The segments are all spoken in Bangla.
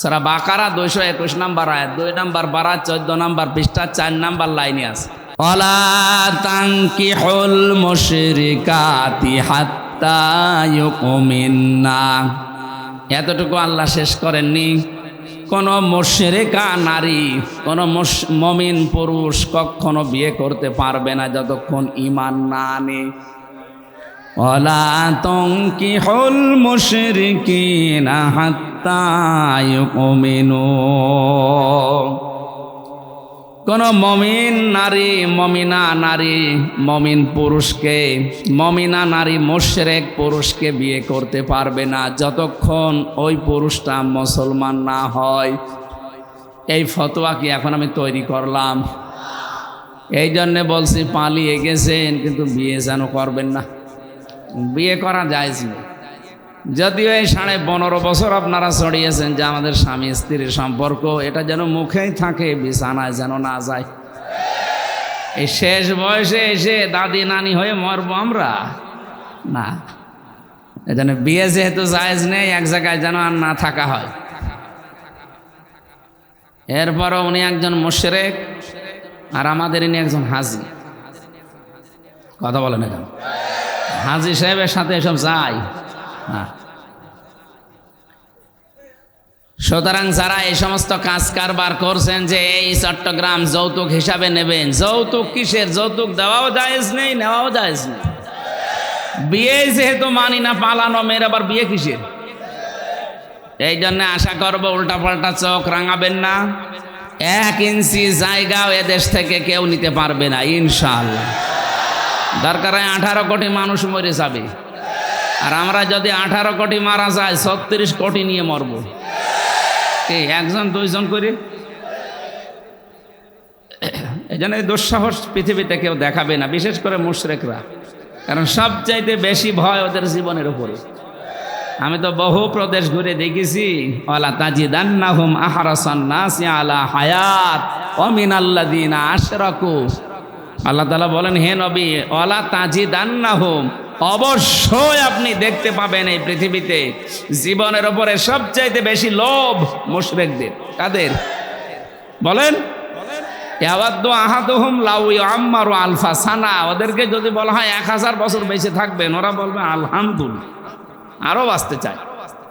সূরা বাকারা 221 নম্বর আয়াত, 2 নম্বর পারা 14 নম্বর পৃষ্ঠা 4 নম্বর লাইনে আছে, ওয়ালা তানকিহুল মুশরিকাতি হাত্তা ইউমিন্না। এতটুকু আল্লাহ শেষ করেননি। কোন মুশরিকা নারী, কোন মুমিন পুরুষ কখনো বিয়ে করতে পারবে না যতক্ষণ ঈমান না আনে। ওয়ালা তানকিহুল মুশরিকিনা হাত্তা ইউমিনু। কোন মমিন নারী, মমিনা নারী, মমিন পুরুষকে, মমিনা নারী মুশরিক পুরুষকে বিয়ে করতে পারবে না যতক্ষণ ওই পুরুষটা মুসলমান না হয়। এই ফতোয়া কি এখন আমি তৈরি করলাম? এই জন্যে বলছি পালিয়ে গেছেন কিন্তু বিয়ে যেন করবেন না। বিয়ে করা জায়েজ না। যদিও এই 15.5 বছর আপনারা ছড়িয়েছেন যে আমাদের স্বামী স্ত্রীর সম্পর্ক, এটা যেন মুখেই থাকে, বিছানায় যেন না যায়। এই শেষ বয়সে এসে দাদি নানি হয়ে মরবো আমরা না। এজন্য বিয়ে যেহেতু জায়েজ নেই, এক জায়গায় যেন আর না থাকা হয়। এরপরও উনি একজন মুশরিক আর আমাদের ইনি একজন হাজি। কথা বলেন এখন, হাজি সাহেবের সাথে এসব যায় না। সুতরাং যারা এই সমস্ত কাজ কারবার করছেন যে এই চট্টগ্রাম যৌতুক হিসাবে নেবেন, যৌতুক কিসের? যৌতুক দেওয়াও জায়েজ নেই, নেওয়াও জায়েজ নেই। বিয়ে যেহেতু মানি না, পালানো মেয়ের আবার বিয়ে কিসের? এই জন্য আশা করবো উল্টা পাল্টা চোখ রাঙাবেন না। 1 ইঞ্চি জায়গাও এদেশ থেকে কেউ নিতে পারবে না ইনশাআল্লাহ। দরকার হয় 18 কোটি মানুষ মরে যাবে, আর আমরা যদি 18 কোটি মারা যায় 36 কোটি নিয়ে মরবো। এই 1জন 2জন করে। এই জন্য এই দুঃসাহস পৃথিবীতে কেউ দেখাবে না, বিশেষ করে মুশরিকরা, কারণ সবচাইতে বেশি ভয় ওদের জীবনের উপরে। আমি তো বহু প্রদেশ ঘুরে দেখেছি, ওয়ালা তাজিদান্নাহুম আহরাসান নাসি আলা হায়াত ওয়া মিনাল্লাযিনা আশরাকু। আল্লাহ তাআলা বলেন, হে নবী, ওয়ালা তাজিদান্নাহুম, অবশ্যই আপনি দেখতে পাবেন এই পৃথিবীতে জীবনের উপরে সবচাইতে বেশি লোভ মুশরিকদের। কাদের বলেন? ইয়াওয়াদ্দু আহাদুহুম লাউ ইউআম্মারু আলফা সানা। ওদেরকে যদি বলা হয় 1000 বছর বেঁচে থাকবেন, ওরা বলবে আলহামদুলিল্লাহ, আরো বাঁচতে চায়।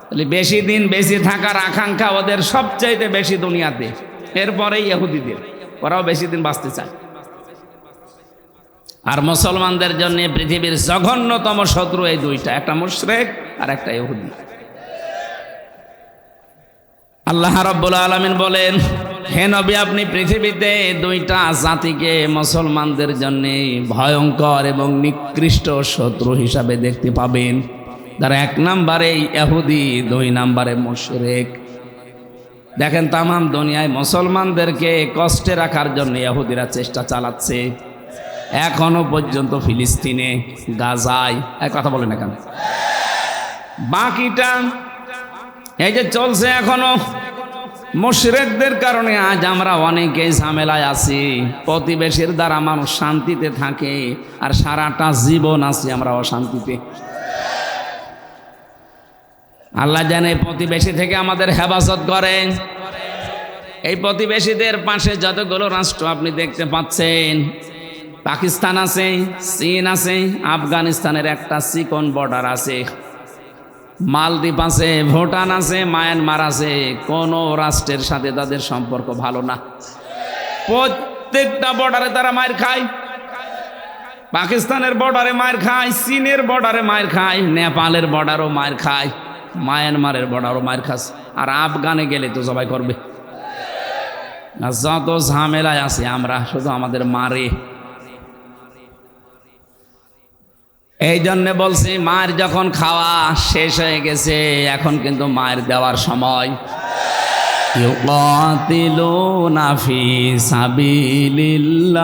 তাহলে বেশি দিন বেঁচে থাকার আকাঙ্ক্ষা ওদের সবচাইতে বেশি দুনিয়াতে। এরপরেই ইহুদিদের, ওরাও বেশি দিন বাঁচতে চায়। আর মুসলমানদের জন্য পৃথিবীর জঘন্যতম শত্রু এই দুইটা, একটা মুশরিক আর একটা ইহুদি। আল্লাহ রাব্বুল আলামিন বলেন, হে নবী, আপনি পৃথিবীতে 2টা জাতিকে মুসলমানদের জন্য ভয়ঙ্কর এবং নিকৃষ্ট শত্রু হিসাবে দেখতে পাবেন। তার 1 নম্বরে ইহুদি, 2 নম্বরে মুশরিক। দেখেন, তামাম দুনিয়ায় মুসলমানদেরকে কষ্টে রাখার জন্য ইহুদিরা চেষ্টা চালাচ্ছে। এখনো পর্যন্ত ফিলিস্তিনে, গাজায়, এক কথা বলে না কেন, বাকিটা এই যে চলছে এখনো মুশরিকদের কারণে আজ আমরা অনেকেই ঝামেলায় আছি। প্রতিবেশীর দ্বারা মানুষ শান্তিতে থাকে, আর সারাটা জীবন আছি আমরা অশান্তিতে। আল্লাহ জানে প্রতিবেশী থেকে আমাদের হেফাজত করে। এই প্রতিবেশীদের পাশে যতগুলো রাষ্ট্র আপনি দেখতে পাচ্ছেন, পাকিস্তান আছে, চীন আছে, আফগানিস্তানের একটা চিকন বর্ডার আছে, মালদ্বীপ আছে, ভুটান আছে, মায়ানমার আছে। কোন রাষ্ট্রের সাথে তাদের সম্পর্ক ভালো না। প্রত্যেকটা বর্ডারে তারা মার খায়। পাকিস্তানের বর্ডারে মার খায়, চীনের বর্ডারে মার খায়, নেপালের বর্ডারও মার খায়, মায়ানমারের বর্ডারও মার খাস। আর আফগানে গেলে তো সবাই করবে। যত ঝামেলায় আছে আমরা, শুধু আমাদের মারে। এই জন্য বলছি, মায়ের যখন খাওয়া শেষ হয়ে গেছে, এখন কিন্তু মায়ের দেওয়ার সময়। ইউকাতিলুনা ফি সাবিলিল্লাহি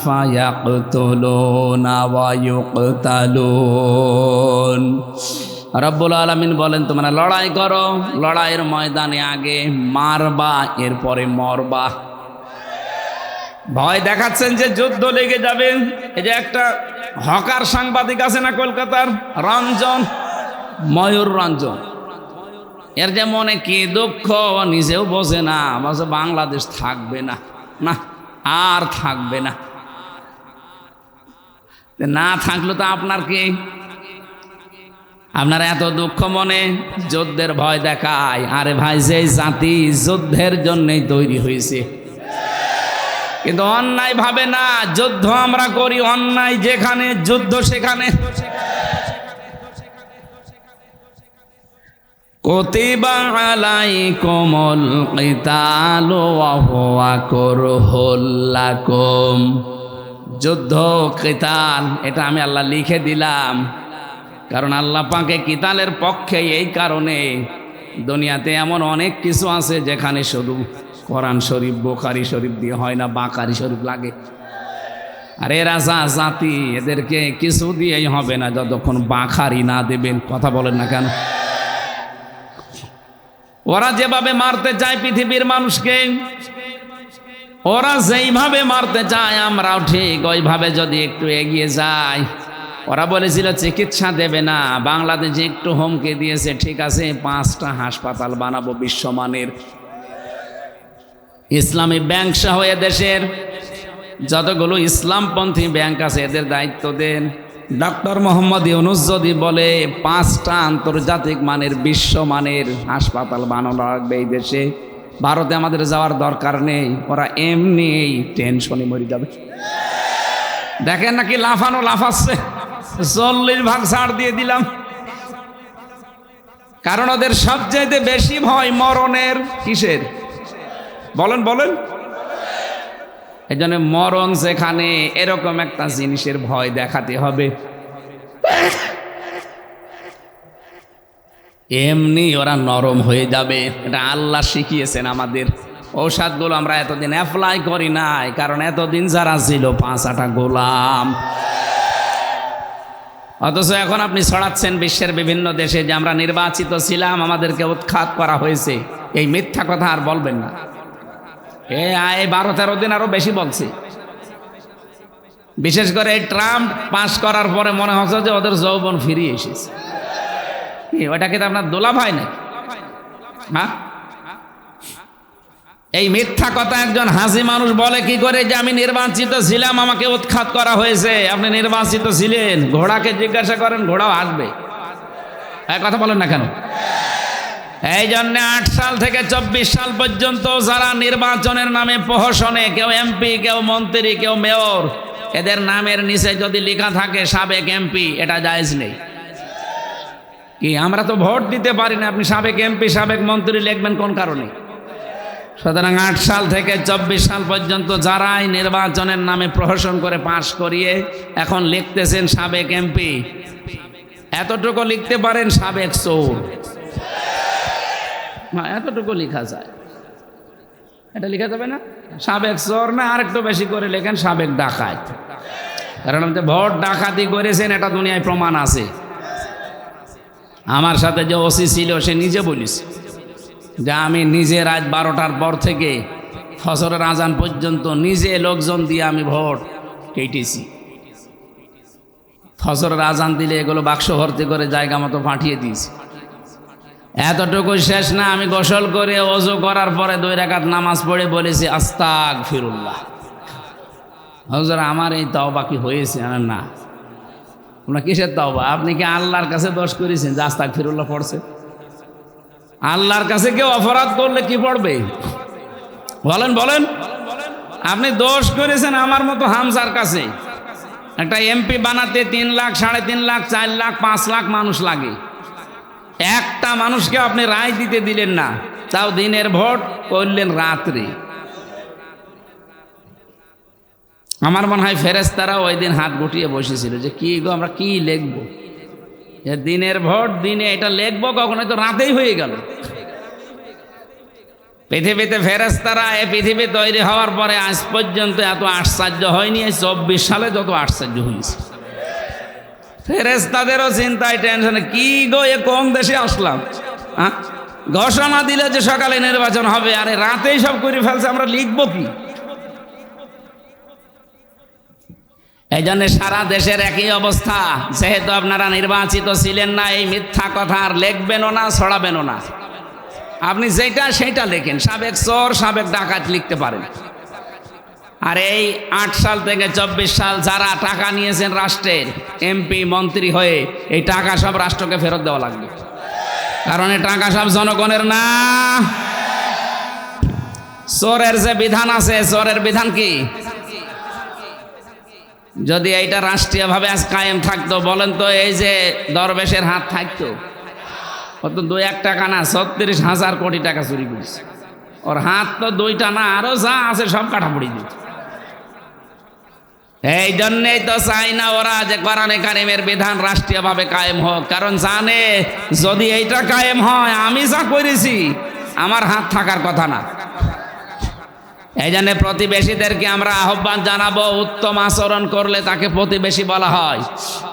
ফায়াকতুলুনা ওয়া ইউকতালুন। রব্বুল আলামিন বলেন, তোমরা লড়াই করো, লড়াইয়ের ময়দানে আগে মারবা, এরপরে মরবা। ভয় দেখাচ্ছেন যে যুদ্ধ লেগে যাবে। এই যে একটা হকার সাংবাদিক আছে না কলকাতার, রঞ্জন, ময়ূর রঞ্জন, এর যে মনে কি দুঃখ ও নিজেও বোঝে না, বলছে বাংলাদেশ থাকবে না, না আর থাকবে না। না থাকলো তো আপনার কি? আপনার এত দুঃখ মনে, যুদ্ধের ভয় দেখায়। আরে ভাই, যে জাতি যুদ্ধের জন্যই তৈরি হয়েছে, কিন্তু অন্যায় ভাবে না। যুদ্ধ আমরা করি, অন্যায় যেখানে যুদ্ধ সেখানে। কুতিবা আলাইকুমুল কিতালু ওয়া হুয়া কুরহুল লাকুম। যুদ্ধ কিতাল এটা আমি আল্লাহ লিখে দিলাম, কারণ আল্লাহ পাকে কিতালের পক্ষে। এই কারণে দুনিয়াতে এমন অনেক কিছু আছে যেখানে শুধু কোরআন শরীফ, বুখারী শরীফ দিয়ে হয় না, বাকারি শরীফ লাগে। আর এরা যা জাতি, এদেরকে কিছু দিয়েই হবে না যতক্ষণ বাখারি না দেবেন। কথা বলেন না কেন? ওরা যেভাবে মারতে চায় পৃথিবীর মানুষকে, ওরা যেইভাবে মারতে চায়, আমরাও ঠিক ওইভাবে যদি একটু এগিয়ে যাই। ওরা বলেছিল চিকিৎসা দেবে না, বাংলাদেশে একটু হুমকি দিয়েছে, ঠিক আছে 5টা হাসপাতাল বানাবো বিশ্বমানের। ইসলামী ব্যাংক সহ দেশের যতগুলো ইসলামপন্থী ব্যাংক আছে এদের দায়িত্ব দেন। ডক্টর মোহাম্মদ ইউনুস যদি বলে 5টা আন্তর্জাতিক মানের, বিশ্বমানের হাসপাতাল বানানো লাগবে এই দেশে, ভারতে আমাদের যাওয়ার দরকার নেই। ওরা এমনি টেনশনে মরে যাবে। দেখেন নাকি লাফানো লাফাচ্ছে, 40 ভাগ ছাড় দিয়ে দিলাম। কারণ ওদের সবচাইতে বেশি ভয় মরণের। কিসের? বলেন বলেন। এই জন্য মরণ যেখানে, এরকম একটা জিনিসের ভয় দেখাতে হবে। এমনি ওরা নরম হয়ে যাবে। এটা আল্লাহ শিখিয়েছেন আমাদের। ঔষধগুলো আমরা এতদিন অ্যাপ্লাই করি নাই, কারণ এতদিন যারা ছিল 5-8 গোলাম। অথচ এখন আপনি ছড়াচ্ছেন বিশ্বের বিভিন্ন দেশে যে আমরা নির্বাচিত ছিলাম, আমাদেরকে উৎখাত করা হয়েছে। এই মিথ্যা কথা আর বলবেন না। এই 12-13 দিন আরো বেশি বলছি। বিশেষ করে এই ট্রাম্প পাস করার পরে মনে হচ্ছে যে ওদের যৌবন ফিরিয়ে এসেছে। ওটা কিন্তু আপনার দোলা ভাই না? হ্যাঁ, এই মিথ্যা কথা একজন হাসি মানুষ বলে কি করে যে আমি নির্বাচিত ছিলাম, আমাকে উৎখাত করা হয়েছে। আপনি নির্বাচিত ছিলেন, ঘোড়াকে জিজ্ঞাসা করেন, ঘোড়াও আসবে। কথা বলেন না কেন? এই জন্য 8 সাল থেকে 24 সাল পর্যন্ত যারা নির্বাচনের নামে প্রহসনে, কেউ এমপি, কেউ মন্ত্রী, কেউ মেয়র, এদের নামের নিচে যদি লেখা থাকে সাবেক এমপি, এটা জায়েজ নেই। কি আমরা তো ভোট দিতে পারি না, আপনি সাবেক এমপি, সাবেক মন্ত্রী লিখবেন কোন কারণে? সুতরাং 8 সাল থেকে 24 সাল পর্যন্ত যারাই নির্বাচনের নামে প্রহসন করে পাশ করিয়ে এখন লিখতেছেন সাবেক এমপি, এতটুকু লিখতে পারেন সাবেক চোর। এতটুকু লেখা যায়, এটা লেখা যাবে না? সাবেক চোর না, আরেকটু বেশি করে লেখেন সাবেক ডাকাত। কারণ আপনি ভোট ডাকাতি করেছেন, এটা দুনিয়ায় প্রমাণ আছে। আমার সাথে যে ওসি ছিল সে নিজে বলিস যে আমি নিজে রাত 12টার পর থেকে ফজরের আজান পর্যন্ত নিজে লোকজন দিয়ে আমি ভোট কেটেছি। ফজরের আজান দিলে এগুলো বাক্স ভর্তি করে জায়গা মতো পাঠিয়ে দিয়েছি। এতটুকু শেষ না, আমি গোসল করে ওযু করার পরে 2 রাকাত নামাজ পড়ে বলেছি আস্তাগফিরুল্লাহ। হুজুর আমার এই তওবা কি হয়েছে? না। আপনার কিসের তওবা? আপনি কি আল্লাহর কাছে দোষ করেছেন যে আস্তাগফিরুল্লাহ পড়ছে? আল্লাহর কাছে কেউ অপরাধ করলে কি পড়বে? বলেন বলেন। আপনি দোষ করেছেন আমার মতো হামজার কাছে। একটা এমপি বানাতে 3 লাখ, 3.5 লাখ, 4 লাখ, 5 লাখ মানুষ লাগে। একটা মানুষকে আপনি রায় দিতে দিলেন না, তাও দিনের ভোট করলেন রাত্রে। আমার মনে হয় ফেরেশতারা ওই দিন হাত গুটিয়ে বসেছিল যে কি গো, আমরা কি লিখবো? দিনের ভোট দিনে এটা লিখবো কখনো, তো রাতেই হয়ে গেল। পৃথিবীতে ফেরেশতারা, এই পৃথিবী তৈরি হওয়ার পরে আজ পর্যন্ত এত আশ্চর্য হয়নি। 24 সালে যত আশ্চর্য হয়েছে। ফেরেশতাদেরও চিন্তায় টেনশনে, কি গো এ কোন দেশে আসলাম? ঘোষণা দিলে যে সকালে নির্বাচন হবে, আরে রাতেই সব করে ফেলছে, আমরা লিখবো কি? এই জন্য সারা দেশের একই অবস্থা। যেহেতু আপনারা নির্বাচিত ছিলেন না, এই মিথ্যা কথা আর লিখবেনও না, ছড়াবেনও না। আপনি যেটা সেটা লেখেন, সাবেক চোর সাবেক ডাকাত লিখতে পারেন। আর এই 8 সাল থেকে 24 সাল যারা টাকা নিয়েছেন রাষ্ট্রের এমপি মন্ত্রী হয়ে, এই টাকা সব রাষ্ট্রকে ফেরত দেওয়া লাগবে, কারণ এই টাকা সব জনগণের না। চোরের যে বিধান আছে, চোরের বিধান কি? যদি এইটা রাষ্ট্রীয়ভাবে আজ কায়েম থাকতো, বলেন তো এই যে দরবেশের হাত থাকতো, কত 2-1 টাকা না 36,000 কোটি টাকা চুরি করছে। ওর হাত তো 2টা না, আরো যা আছে সব কাটা পড়ে দিত। এই জন্যেই তো চাই না ওরা যে কোরআনে কারিমের বিধান রাষ্ট্রীয়ভাবে কায়েম হোক, কারণ জানে যদি এইটা কায়েম হয় আমি যা করেছি আমার হাত থাকার কথা না। এই জন্য প্রতিবেশীদেরকে আমরা আহ্বান জানাবো, উত্তম আচরণ করলে তাকে প্রতিবেশী বলা হয়।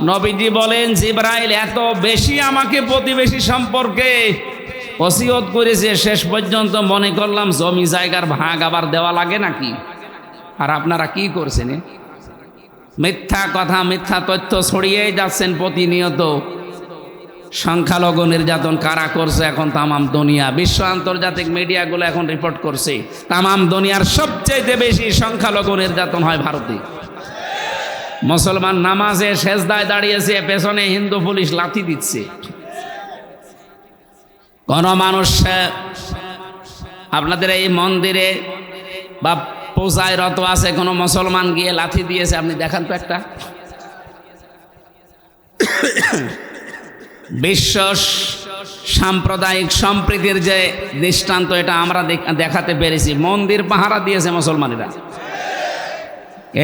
নবীজি বলেন, জিবরাইল এত বেশি আমাকে প্রতিবেশী সম্পর্কে ওসিয়ত করেছে, শেষ পর্যন্ত মনে করলাম জমি জায়গার ভাগ আবার দেওয়া লাগে নাকি। আর আপনারা কি করছেন? মিথ্যা কথা মিথ্যা তথ্য ছড়িয়েই যাচ্ছেন প্রতিনিয়ত। সংখ্যালঘু নির্যাতন কারা করছে এখন? তামাম দুনিয়া, বিশ্ব আন্তর্জাতিক মিডিয়াগুলো এখন রিপোর্ট করছে তামাম দুনিয়ার সবচেয়ে বেশি সংখ্যালঘু নির্যাতন হয় ভারতে। মুসলমান নামাজে সেজদায় দাঁড়িয়েছে, পেছনে হিন্দু পুলিশ লাথি দিচ্ছে। কোন মানুষ আপনাদের এই মন্দিরে বা পূজায় রত আছে, কোনো মুসলমান গিয়ে লাথি দিয়েছে? আপনি দেখান তো একটা। বিশ্ব সাম্প্রদায়িক সম্প্রীতির যে দৃষ্টান্ত, এটা আমরা দেখাতে পেরেছি। মন্দির পাহারা দিয়েছে মুসলমানেরা।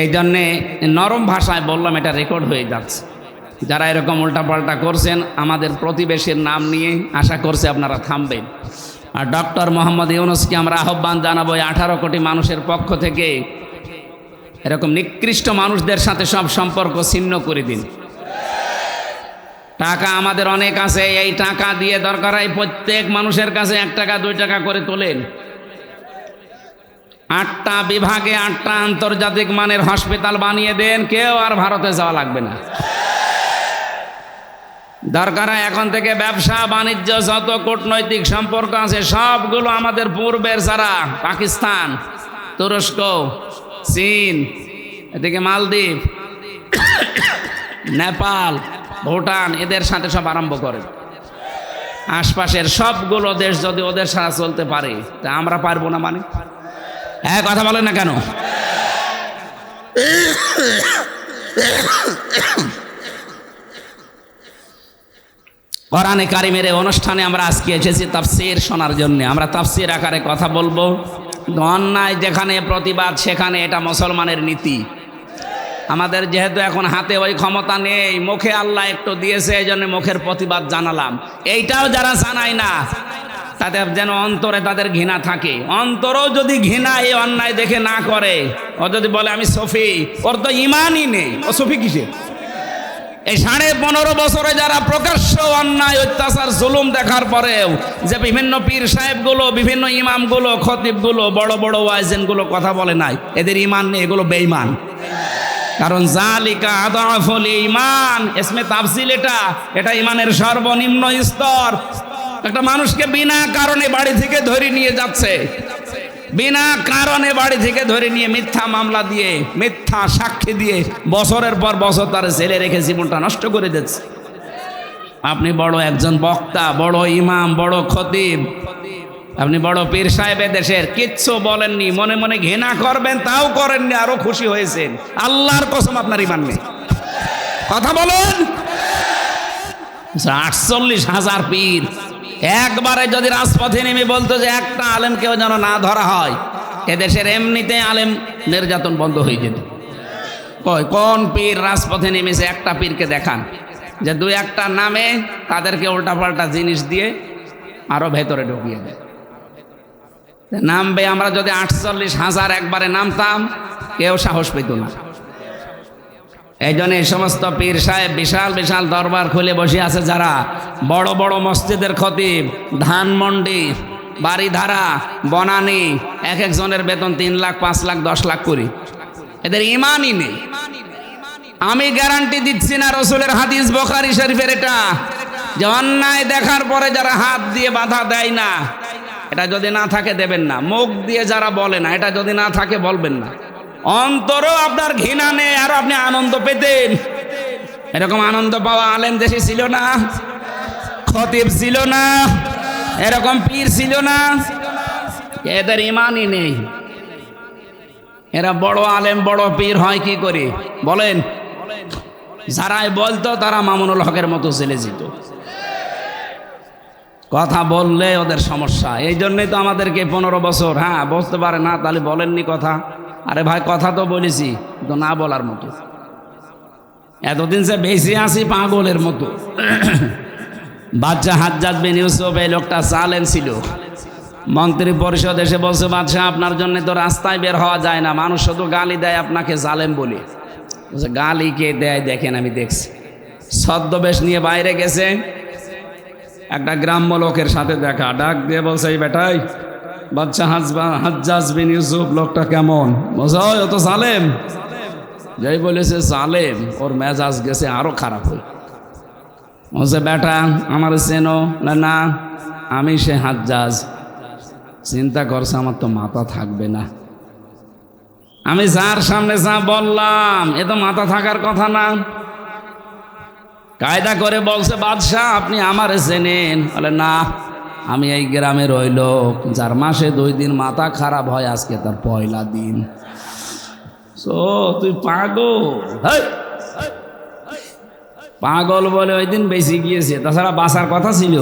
এই জন্যে নরম ভাষায় বললাম, এটা রেকর্ড হয়ে যাচ্ছে। যারা এরকম উল্টাপাল্টা করছেন আমাদের প্রতিবেশীর নাম নিয়ে, আশা করছে আপনারা থামবেন। আর ডক্টর মোহাম্মদ ইউনূসকে আমরা আহ্বান জানাবো, 18 কোটি মানুষের পক্ষ থেকে এরকম নিকৃষ্ট মানুষদের সাথে সব সম্পর্ক ছিন্ন করে দিন। টাকা আমাদের অনেক আছে, এই টাকা দিয়ে দরকার হয় প্রত্যেক মানুষের কাছে 1 টাকা 2 টাকা করে তোলেন। 8টা বিভাগে 8টা আন্তর্জাতিক মানের হসপিটাল বানিয়ে দেন, কেউ আর ভারতে যাওয়া লাগবে না। দরকার হয় এখন থেকে ব্যবসা বাণিজ্য যত কূটনৈতিক সম্পর্ক আছে সবগুলো আমাদের পূর্বের যারা পাকিস্তান, তুরস্ক, চীন, এদিকে মালদ্বীপ, নেপাল, ভুটান, এদের সাথে সব আরম্ভ করে। আশপাশের সবগুলো দেশ যদি ওদের সাথে চলতে পারে, তা আমরা পারবো না মানে? কথা বলেন না কেন? কোরআনে কারিমের এই অনুষ্ঠানে আমরা আজকে এসেছি তাফসীর শোনার জন্য। আমরা তাফসীর আকারে কথা বলবো। অন্যায় যেখানে প্রতিবাদ সেখানে এটা মুসলমানের নীতি। আমাদের যেহেতু এখন হাতে ওই ক্ষমতা নেই, মুখে আল্লাহ একটু দিয়েছে, এই জন্য মুখের প্রতিবাদ জানালাম। এইটাও যারা জানায় না তাদের যেন অন্তরে তাদের ঘৃণা থাকে। অন্তরও যদি ঘৃণা এই অন্যায় দেখে না করে, ও যদি বলে আমি সফি, ওর তো ইমানই নেই, ও সফি কিসে? এই 15.5 বছরে যারা প্রকাশ্য অন্যায় অত্যাচার জুলুম দেখার পরেও যে বিভিন্ন পীর সাহেবগুলো, বিভিন্ন ইমামগুলো, খতিবগুলো, বড় বড় ওয়াইজেনগুলো কথা বলে নাই, এদের ইমান নেই, এগুলো বেঈমান। কারণ জালিকা আদাফুল ঈমান, ইসমে তাফসিল, এটা ইমানের সর্বনিম্ন স্তর। একটা মানুষকে বিনা কারণে বাড়ি থেকে ধরে নিয়ে যাচ্ছে, বিনা কারণে বাড়ি থেকে ধরে নিয়ে মিথ্যা মামলা দিয়ে, মিথ্যা সাক্ষী দিয়ে বছরের পর বছর তার ছেলে রেখে জীবনটা নষ্ট করে দিচ্ছে। আপনি বড় একজন বক্তা, বড় ইমাম, বড় খতিব, আপনি বড় পীর সাহেব, দেশের কিচ্ছু বলেননি, মনে মনে ঘৃণা করবেন তাও করেননি, আরো খুশি হয়েছেন। আল্লাহর কসম আপনার ইমান নেই। কথা বলেন। 48,000 পীর একবারে যদি রাজপথে নেমে বলতো যে একটা আলেমকেও যেন না ধরা হয়, এদেশের এমনিতে আলেম নির্যাতন বন্ধ হয়ে যেত। কোন পীর রাজপথে নেমেছে? একটা পীরকে দেখান যে 2-1টা নামে তাদেরকে উল্টাপাল্টা জিনিস দিয়ে আরো ভেতরে ঢুকিয়ে দেয়। নামবে, আমরা যদি 48,000 একবারে নামতাম কেউ সাহস পেত না। এই জন্য এই সমস্ত পীর সাহেব বিশাল বিশাল দরবার খুলে বসে আছে, যারা বড় বড় মসজিদের খতিব, ধানমন্ডি, বাড়িধারা, বনানী, এক একজনের বেতন 3 লাখ, 5 লাখ, 10 লাখ করে। এদের ইমানই নেই। আমি গ্যারান্টি দিচ্ছি না, রসুলের হাদিস বুখারী শরীফের এটা, যে অন্যায় দেখার পরে যারা হাত দিয়ে বাধা দেয় না, এটা যদি না থাকে দেবেন না। মুখ দিয়ে যারা বলে না, এটা যদি না থাকে বলবেন না। অন্তরও আপনার ঘৃণা নেই, আর আপনি আনন্দ পেতেন। এরকম আনন্দ পাওয়া আলেম দেশে ছিল না, খতিব ছিল না, এরকম পীর ছিল না। এদের ইমানই নেই। এরা বড় আলেম বড় পীর হয় কি করে বলেন? যারাই বলতো তারা মামুনুল হকের মতো চলে যেত। কথা বললে ওদের সমস্যা। এই জন্যই তো আমাদেরকে 15 বছর, হ্যাঁ বলতে পারে না, তাহলে বলেননি কথা। আরে ভাই কথা তো বলেছি, কিন্তু না বলার মতো। এতদিন যে বেশি আছি পাগলের মতো। বাদশাহ হাজ্জাজ বিন ইউসুফ, এই লোকটা জালেম ছিল। মন্ত্রী পরিষদ এসে বলছে, বাদশাহ আপনার জন্য তো রাস্তায় বের হওয়া যায় না, মানুষ শুধু গালি দেয় আপনাকে জালেম বলে। গালি কে দেয় দেখেন, আমি দেখছি। ছদ্মবেশ নিয়ে বাইরে গেছে, একটা গ্রাম্য লোকের সাথে দেখা, ডাক দিয়ে বলছে, এই বেটাই বাদশাহ হাজ্জাজ বিন ইউসুফ লোকটা কেমন? বলছে ও তো জালেম। যাই বলেছে জালেম, ওর মেজাজ গেছে আরো খারাপ হয়ে। বলছে বেটা আমার চেনো? না, আমি সে হাজ্জাজ। চিন্তা করছে আমার তো মাথা থাকবে না, আমি যার সামনে যা বললাম এ তো মাথা থাকার কথা না। কায়দা করে বলছে, বাদশাহ আপনি আমারে চেনেন? বলে না, আমি এই গ্রামের ওই লোক যার মাসে 2 দিন মাথা খারাপ হয়, আজকে তার পয়লা দিন। তুই পাগল? পাগল বলে ওই দিন বেশি গিয়েছে, তাছাড়া বাঁচার কথা ছিল।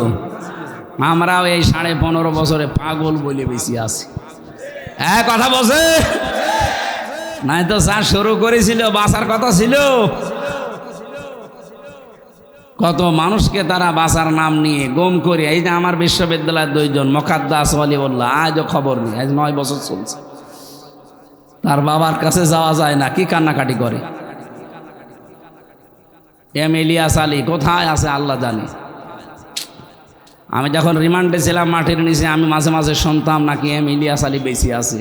আমরাও এই 15.5 বছরে পাগল বলে বেশি আছি। হ্যাঁ কথা বলছে, নাই তো যা শুরু করেছিল বাঁচার কথা ছিল। কত মানুষকে তারা বাঁচার নাম নিয়ে গুম করে। এই যে আমার বিশ্ববিদ্যালয়ের 2 জন, মোকাদ্দাস ওয়ালিউল্লাহ, আজও খবর নেই, আজ 9 বছর চলছে। তার বাবার কাছে যাওয়া যায় না, কি কান্নাকাটি করে। এম ইলিয়াস আলী কোথায় আছে আল্লাহ জানে। আমি যখন রিমান্ডে ছিলাম মাটির নিচে, আমি মাঝে মাঝে শুনতাম নাকি এম ইলিয়াস আলী বেশি আছে,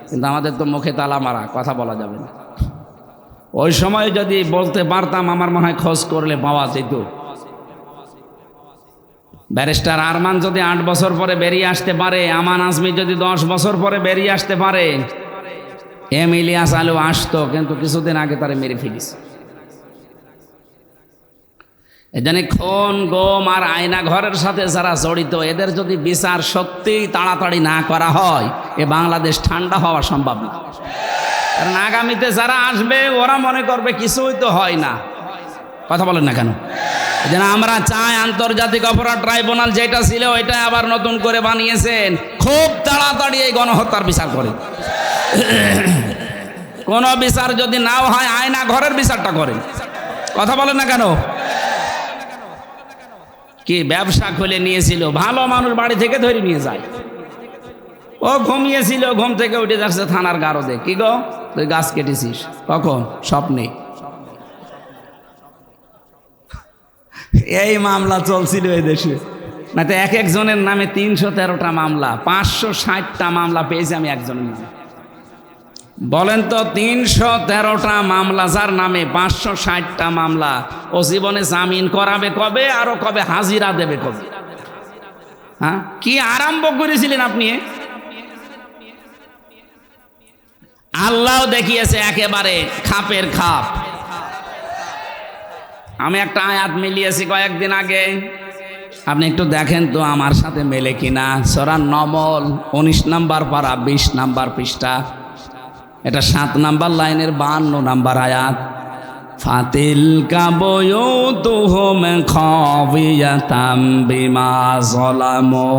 কিন্তু আমাদের তো মুখে তালা মারা, কথা বলা যাবে না। ওই সময় যদি বলতে পারতাম, আমার মনে হয় খোঁজ করলে পাওয়া যেত। ব্যারিস্টার আরমান যদি 8 বছর পরে বেরিয়ে আসতে পারে, আমান আজমি যদি 10 বছর পরে বেরিয়ে আসতে পারে, এম ইলিয়াস আলী আসতো, কিন্তু কিছুদিন আগে তারে মেরে ফেলিস। এজন্য খুন, গুম আর আয়না ঘরের সাথে যারা জড়িত, এদের যদি বিচার সত্যিই তাড়াতাড়ি না করা হয়, এ বাংলাদেশ ঠান্ডা হওয়া সম্ভব না। কারণ আগামীতে যারা আসবে ওরা মনে করবে কিছুই তো হয় না। কথা বলেন না কেন? এজন্য আমরা চাই আন্তর্জাতিক অপরাধ ট্রাইব্যুনাল যেটা ছিল ওইটা আবার নতুন করে বানিয়েছেন, খুব তাড়াতাড়ি এই গণহত্যার বিচার করে। কোন বিচার যদি নাও হয়, আয়না ঘরের বিচারটা করে। কথা বলেন না কেন? কি ব্যবসা খুলে নিয়েছিল, ভালো মানুষ বাড়ি থেকে ধরে নিয়ে যায়। ও ঘুমিয়েছিল, ঘুম থেকে উঠে যাচ্ছে থানার গারদে, কি গো তুই গাছ কেটেছিস? কখন? স্বপ্নে। এই মামলা চলছিল এই দেশে, না তো এক একজনের নামে 313টা মামলা, 560টা মামলা পেয়েছি আমি একজনের নামে। বলেন তো 313টা মামলা যার নামে, 560টা মামলা, ও জীবনে জামিন করাবে কবে, আরো কবে হাজিরা দেবে কবে? হ্যাঁ, কি আরম্ভ করেছিলেন আপনি? আল্লাহ দেখিয়েছে একেবারে খাপের খাপ। আমি একটা আয়াত মিলিয়েছি কয়েকদিন আগে, আপনি একটু দেখেন তো আমার সাথে মেলে কিনা। সূরা নমল 19 নম্বর পারা 20 নম্বর পৃষ্ঠা, এটা 7 নম্বর লাইনের 52 নম্বর আয়াত। ফাতিল কাবয়ুতুহুম খাবিয়াতাম বিমা যালামু।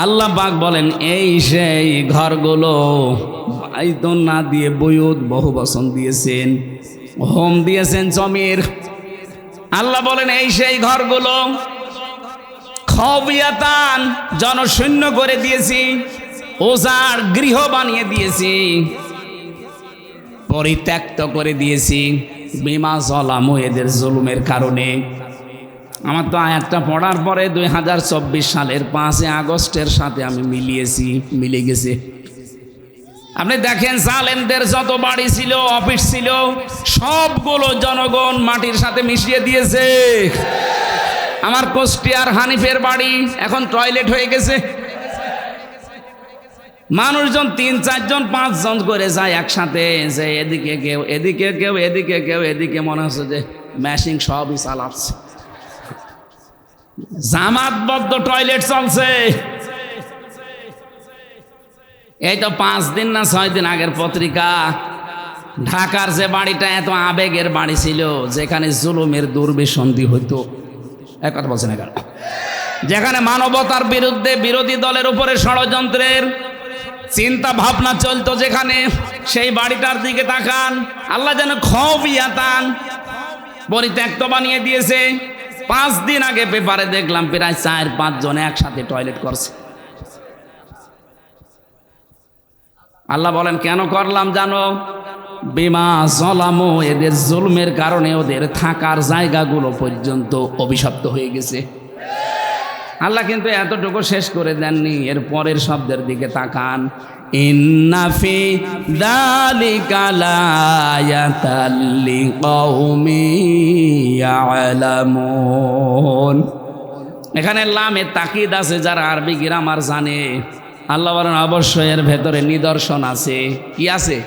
আল্লাহ পাক বলেন, এই সেই ঘরগুলো বাইতুন না দিয়ে বুয়ুত বহু বচন দিয়েছেন, হোম দিয়েছেন জমির। আল্লাহ বলেন এই সেই ঘরগুলো খাবিয়াতান জনশূন্য করে দিয়েছি, ওজার গৃহ বানিয়ে দিয়েছি, পরিত্যক্ত করে দিয়েছি, বিমা যালামু এদের জুলুমের কারণে। আমার তো আয়াতটা পড়ার পরে 2024 সালের 5 আগস্টের সাথে আমি মিলিয়েছি, মিলে গেছে। আপনি দেখেন জালেমদের যত বাড়ি ছিল, অফিস ছিল, সবগুলো জনগণ মাটির সাথে মিশিয়ে দিয়েছে। আমার কুষ্টিয়ার হানিফের বাড়ি এখন টয়লেট হয়ে গেছে। মানুষজন 3-4 জন 5 জন করে যায় একসাথে, যে এদিকে কেউ এদিকে কেউ এদিকে কেউ এদিকে, মনে হচ্ছে যে ম্যাশিং সবই চালাচ্ছে, জামাতবদ্ধ টয়লেট চলছে। এই তো 5 দিন না 6 দিন আগের পত্রিকা, ঢাকার যে বাড়িটা এত আবেগের বাড়ি ছিল, যেখানে জুলুমের দুর্বিসন্ধি হইতো, এক কথা বলছেন এখানে, যেখানে মানবতার বিরুদ্ধে বিরোধী দলের উপরে ষড়যন্ত্রের চিন্তা ভাবনা চলতো, যেখানে সেই বাড়িটার দিকে তাকান, আল্লাহ যেন খবিয়াতান পরিত্যক্ত বানিয়ে দিয়েছে। 5 দিন আগে পেপারে দেখলাম প্রায় 4-5 জন একসাথে টয়লেট করছে। আল্লাহ বলেন কেন করলাম জানো? বিমা জলামু, এদের জুলমের কারণে ওদের থাকার জায়গাগুলো পর্যন্ত অভিশপ্ত হয়ে গেছে। আল্লাহ কিন্তু এতটুকু শেষ করে দেননি, এর পরের শব্দের দিকে তাকান, ইন্না ফি যালিকা লায়াতাল লিকাউমিন ইয়ালামুন। এখানে লামে তাকিদ আছে, যারা আরবি গ্রামার জানে। আল্লাহ বলেন অবশ্যই এর ভেতরে নিদর্শন আছে। কি আছে?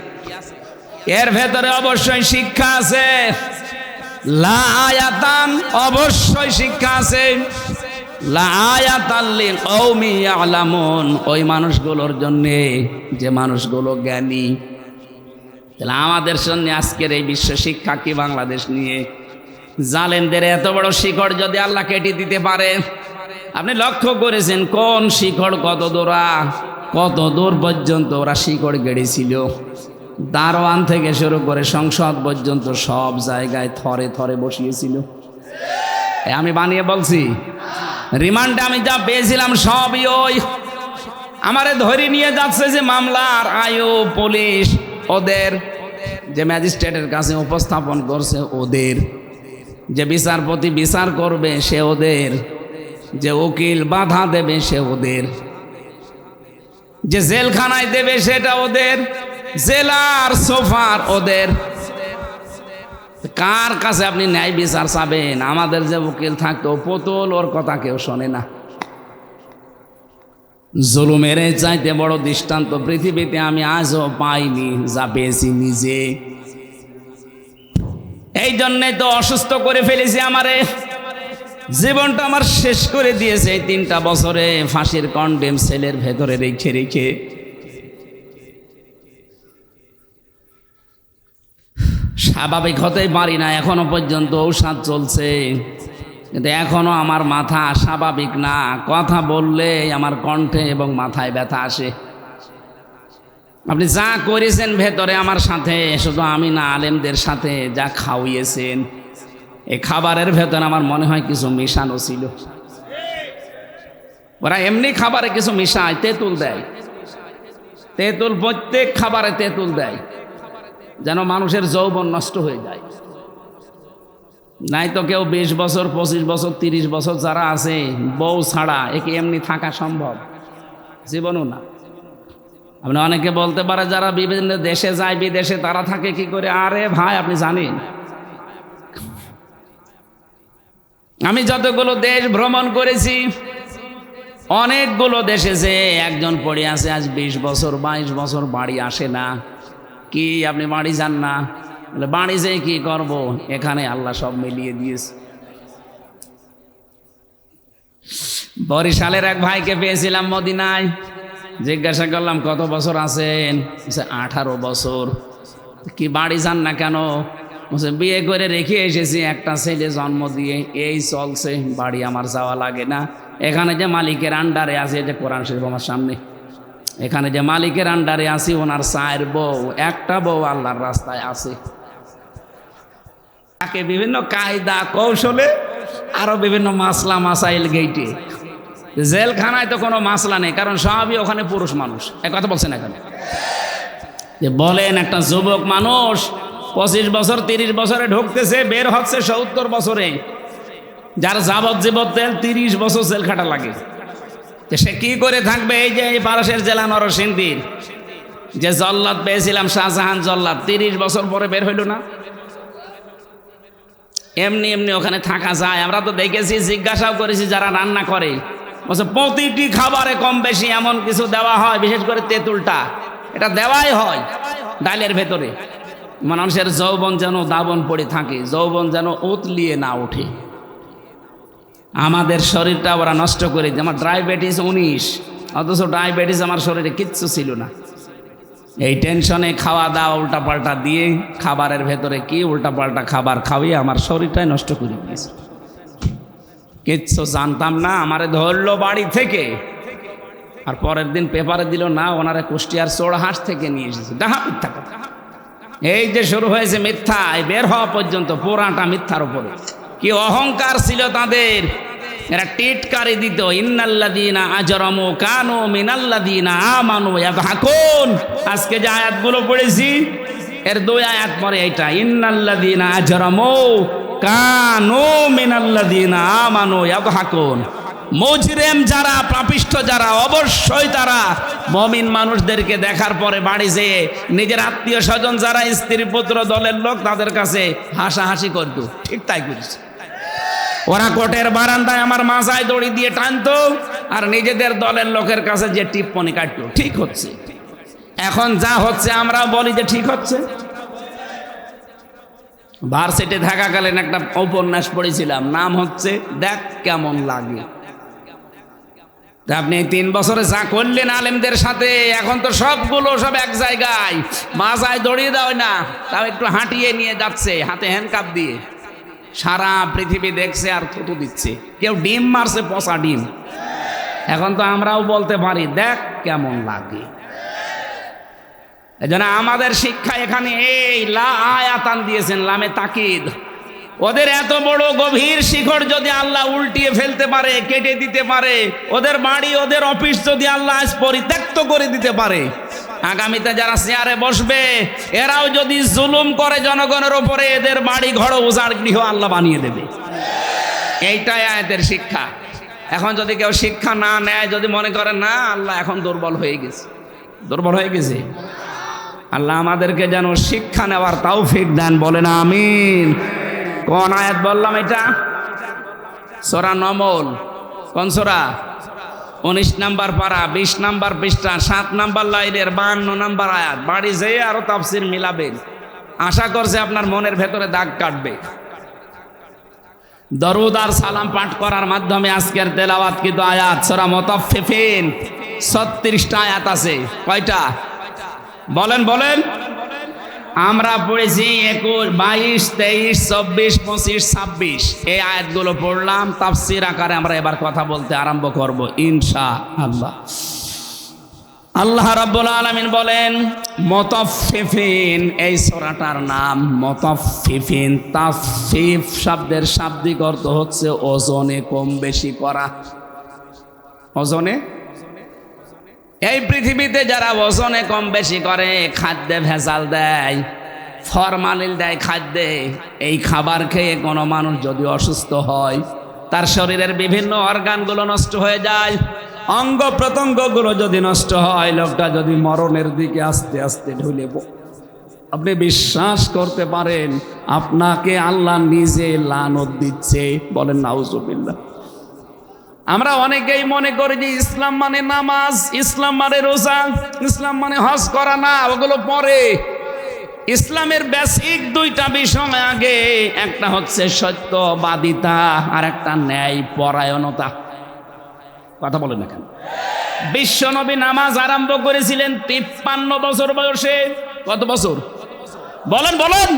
এর ভেতরে অবশ্যই শিক্ষা আছে। লা আয়াতান, অবশ্যই শিক্ষা আছে। লা আয়াতাল লিকাউমিন ইয়ালামুন, ওই মানুষগুলোর জন্যে যে মানুষগুলো জ্ঞানী। তাহলে আমাদের সামনে আজকের এই বিশ্ব শিক্ষা কি বাংলাদেশ নিয়ে? জালেমদের এত বড় শিকড় যদি আল্লাহ কেটে দিতে পারে, আপনি লক্ষ্য করেছেন কোন শিকড় কত দূর পর্যন্ত ওরা শিকড় গেড়েছিল? দারোয়ান থেকে শুরু করে সংসদ পর্যন্ত সব জায়গায় থরে থরে বসিয়েছিল। আমি বানিয়ে বলছি, রিমান্ডে আমি যা পেয়েছিলাম সবই ওই। আমারে ধরে নিয়ে যাচ্ছে যে মামলার আয়ু পুলিশ, ওদের যে ম্যাজিস্ট্রেটের কাছে উপস্থাপন করছে ওদের, যে বিচারপতি বিচার করবে সে ওদের, যে উকিল বাধা দেবে সে ওদের, যে জেলখানায় দেবে সেটা ওদের, জেলার সোফার ওদের। কার কাছে আপনি ন্যায় বিচার চাবেন? আমাদের যে উকিল থাকতো পুতুল, ওর কথা কেউ শোনে না। জুলুমের চাইতে বড় দৃষ্টান্ত পৃথিবীতে আমি আজও পাইনি, যা পেয়েছি নিজে। এই জন্যে তো অসুস্থ করে ফেলেছি, আমারে জীবনটা আমার শেষ করে দিয়েছে। এই 3টা বছরে ফাঁসির কন্ডেম সেলের ভেতরে রেখে রেখে স্বাভাবিক হতেই পারি না। এখনো পর্যন্ত ঔষধ চলছে, কিন্তু এখনো আমার মাথা স্বাভাবিক না। কথা বললে আমার কণ্ঠে এবং মাথায় ব্যথা আসে। আপনি যা করেছেন ভেতরে আমার সাথে, শুধু আমি না, আলেমদের সাথে যা খাওয়িয়েছেন, এই খাবারের ভেতরে আমার মনে হয় কিছু মিশানো ছিল। ওরা এমনি খাবারে কিছু মিশায়, তেঁতুল দেয়, তেঁতুল প্রত্যেক খাবারে তেঁতুল দেয়, যেন মানুষের যৌবন নষ্ট হয়ে যায়। নাই তো কেউ 20 বছর 25 বছর 30 বছর যারা আছে বউ ছাড়া, একে এমনি থাকা সম্ভব? জীবনও না। আপনি অনেকে বলতে পারে যারা বিভিন্ন দেশে যায় বিদেশে, তারা থাকে কি করে? আরে ভাই, আপনি জানেন আমি যতগুলো দেশ ভ্রমণ করেছি, অনেকগুলো দেশে যে একজন পড়ে আছে আজ 20 বছর 22 বছর, বাড়ি আসে না। কি আপনি বাড়ি যান না? বলে বাড়ি যেয়ে কি করব? এখানে আল্লাহ সব মিলিয়ে দিয়েছে। বরিশালের এক ভাইকে পেয়েছিলাম মদিনায়, জিজ্ঞাসা করলাম কত বছর আছেন? 18 বছর। কি বাড়ি যান না কেন? বিয়ে করে রেখে এসেছি, একটা ছেলে জন্ম দিয়ে, এই চলছে, বাড়ি আমার যাওয়া লাগে না। এখানে যে মালিকের আন্ডারে আছে, যে কোরআন শরীফ আমার সামনে, এখানে যে মালিকের আন্ডারে আছি, ওনার 4 বউ, একটা বউ আল্লাহর রাস্তায় আছে। তাকে বিভিন্ন কায়দা কৌশলে আরো বিভিন্ন মাসলা মাসাইল গেইটে। জেলখানায় তো কোনো মাসলা নেই, কারণ সবই ওখানে পুরুষ মানুষ। এক কথা বলছেন এখানে, যে বলেন একটা যুবক মানুষ 25 বছর 30 বছরে ঢুকতেছে, বের হচ্ছে 70 বছরে, যার যাবজ্জীবন 30 বছর জেল খাটা লাগে, সে কি করে থাকবে? এই যে এই পারস্যের জেলা নরসিংদীর যে জল্লাদ পেয়েছিলাম, শাহজাহান জল্লাদ, 30 বছর পরে বের হইল না। এমনি এমনি ওখানে থাকা যায়? আমরা তো দেখেছি, জিজ্ঞাসাও করেছি যারা রান্না করে, বলছে প্রতিটি খাবারে কম বেশি এমন কিছু দেওয়া হয়, বিশেষ করে তেঁতুলটা, এটা দেওয়াই হয় ডালের ভেতরে। মানুষের যৌবন যেন দাবন পড়ে থাকে, যৌবন যেন উতলিয়ে না ওঠে। আমাদের শরীরটা ওরা নষ্ট করে। আমার ডায়াবেটিস 19, অথচ ডায়াবেটিস আমার শরীরে কিচ্ছু ছিল না। এই টেনশনে খাওয়া দাওয়া উল্টাপাল্টা দিয়ে, খাবারের ভেতরে কি উল্টাপাল্টা খাবার খাওয়িয়ে আমার শরীরটাই নষ্ট করে দিয়েছে। কিচ্ছু জানতাম না, আমারে ধরলো বাড়ি থেকে, আর পরের দিন পেপারে দিল না ওনারা কুষ্টিয়ার চোড়হাঁস থেকে নিয়ে এসেছে। ডাহা মিথ্যা কথা। এই যে শুরু হয়েছে মিথ্যা, এই বের হওয়া পর্যন্ত পুরাটা মিথ্যার উপরে। কি অহংকার ছিল তাদের, এরা টিটকারি দিত, ইন্নাল্লাযীনা আজরামু কানু মিনাল্লাযীনা আমানু ইয়াদহাকুন। আজকে যে আয়াতগুলো পড়েছি এর 2 আয়াত পরে এইটা, ইন্নাল্লাযীনা আজরামু কানু মিনাল্লাযীনা আমানু ইয়াদহাকুন। মুজরিম যারা, পাপিষ্ঠ যারা, অবশ্যই তারা মুমিন মানুষদেরকে দেখার পরে বাড়ি যেয়ে নিজের আত্মীয় স্বজন যারা, স্ত্রী পুত্র দলের লোক, তাদের কাছে হাসাহাসি করত। ঠিক তাই করেছে ওরা। কোর্টের বারান্দায় আমার মাথায় দড়ি দিয়ে টানতো, আর নিজেদের দলের লোকের কাছে যে টিপ্পনি কাটতো। ঠিক হচ্ছে। এখন যা হচ্ছে আমরা বলি যে ঠিক হচ্ছে। ভার্সিটি থাকাকালীন একটা উপন্যাস পড়েছিলাম, নাম হচ্ছে দেখ কেমন লাগে। আপনি 3 বছরে যা করলেন আলেমদের সাথে, এখন তো সবগুলো সব এক জায়গায়, মাথায় দড়িয়ে দেয় না, তাও একটু হাঁটিয়ে নিয়ে যাচ্ছে হাতে হ্যান্ডকাপ দিয়ে। সারা পৃথিবী দেখছে আর থুতু দিচ্ছে। কেউ ডিম মারছে, পচা ডিম। এখন তো আমরাও বলতে পারি দেখ কেমন লাগে। এজন্য আমাদের শিক্ষা এখানে এই লা আয়াতান দিয়েছেন, লামে তাকিদ। ওদের এত বড় গভীর শিকড় যদি আল্লাহ উল্টিয়ে ফেলতে পারে, কেটে দিতে পারে, ওদের বাড়ি ওদের অফিস যদি আল্লাহ আজ পরিত্যক্ত করে দিতে পারে, আগামীতে যারা চেয়ারে বসবে এরাও যদি জুলুম করে জনগণের ওপরে, এদের বাড়ি ঘর উজাড় গৃহ আল্লাহ বানিয়ে দেবে। এইটাই আয়াতের শিক্ষা। এখন যদি কেউ শিক্ষা না নেয়, যদি মনে করে না আল্লাহ এখন দুর্বল হয়ে গেছে, দুর্বল হয়ে গেছে, আল্লাহ আমাদেরকে যেন শিক্ষা নেওয়ার তৌফিক দেন, বলেন আমিন। কোন আয়াত বললাম এটা? সূরা নমল। কোন সূরা? 19 নাম্বার পারা, 20 নাম্বার পৃষ্ঠা, 7 নাম্বার লাইনের 52 নাম্বার আয়াত। বাড়ি যেয়ে আরো তাফসীর মিলাবেন, আশা করছে আপনার মনের ভেতরে দাগ কাটবে। দরুদ আর সালাম পাঠ করার মাধ্যমে আজকের তেলাওয়াতকৃত আয়াত সূরা মুতাফফিফিন 36টা আয়াত আছে। কয়টা বলেন বলেন? আমরা পড়েছি 21, 22, 23, 24, 25, 26। এই আয়াতগুলো পড়লাম, তাফসীর আকারে আমরা এবার কথা বলতে আরম্ভ করব ইনশাআল্লাহ। আল্লাহ রাব্বুল আলামিন বলেন মুতাফফিফিন, এই সূরাটার নাম মুতাফফিফিন। তাফফিফ শব্দের শাব্দিক অর্থ হচ্ছে ওজনে কম বেশি করা। ওজনে, এই পৃথিবীতে যারা ওজনে কম বেশি করে, খাদ্যে ভেজাল দেয়, ফরমালিন দেয় খাদ্যে, এই খাবার খেয়ে কোনো মানুষ যদি অসুস্থ হয়, তার শরীরের বিভিন্ন অর্গানগুলো নষ্ট হয়ে যায়, অঙ্গ প্রত্যঙ্গগুলো যদি নষ্ট হয়, লোকটা যদি মরণের দিকে আস্তে আস্তে ঢুলে, আপনি বিশ্বাস করতে পারেন আপনাকে আল্লাহ নিজে লানত দিচ্ছে। বলেন নাউজুবিল্লাহ। আমরা অনেকেই মনে করি যে ইসলাম মানে নামাজ, ইসলাম মানে রোজা, ইসলাম মানে হজ করা। না, ওগুলো পরে। ইসলামের বেসিক 2টা বিষয় আগে, একটা হচ্ছে সত্যবাদিতা আর একটা ন্যায় পরায়ণতা। কথা বলেন না কেন? বিশ্বনবী নামাজ আরম্ভ করেছিলেন 53 বছর বয়সে। কত বছর বলেন বলেন?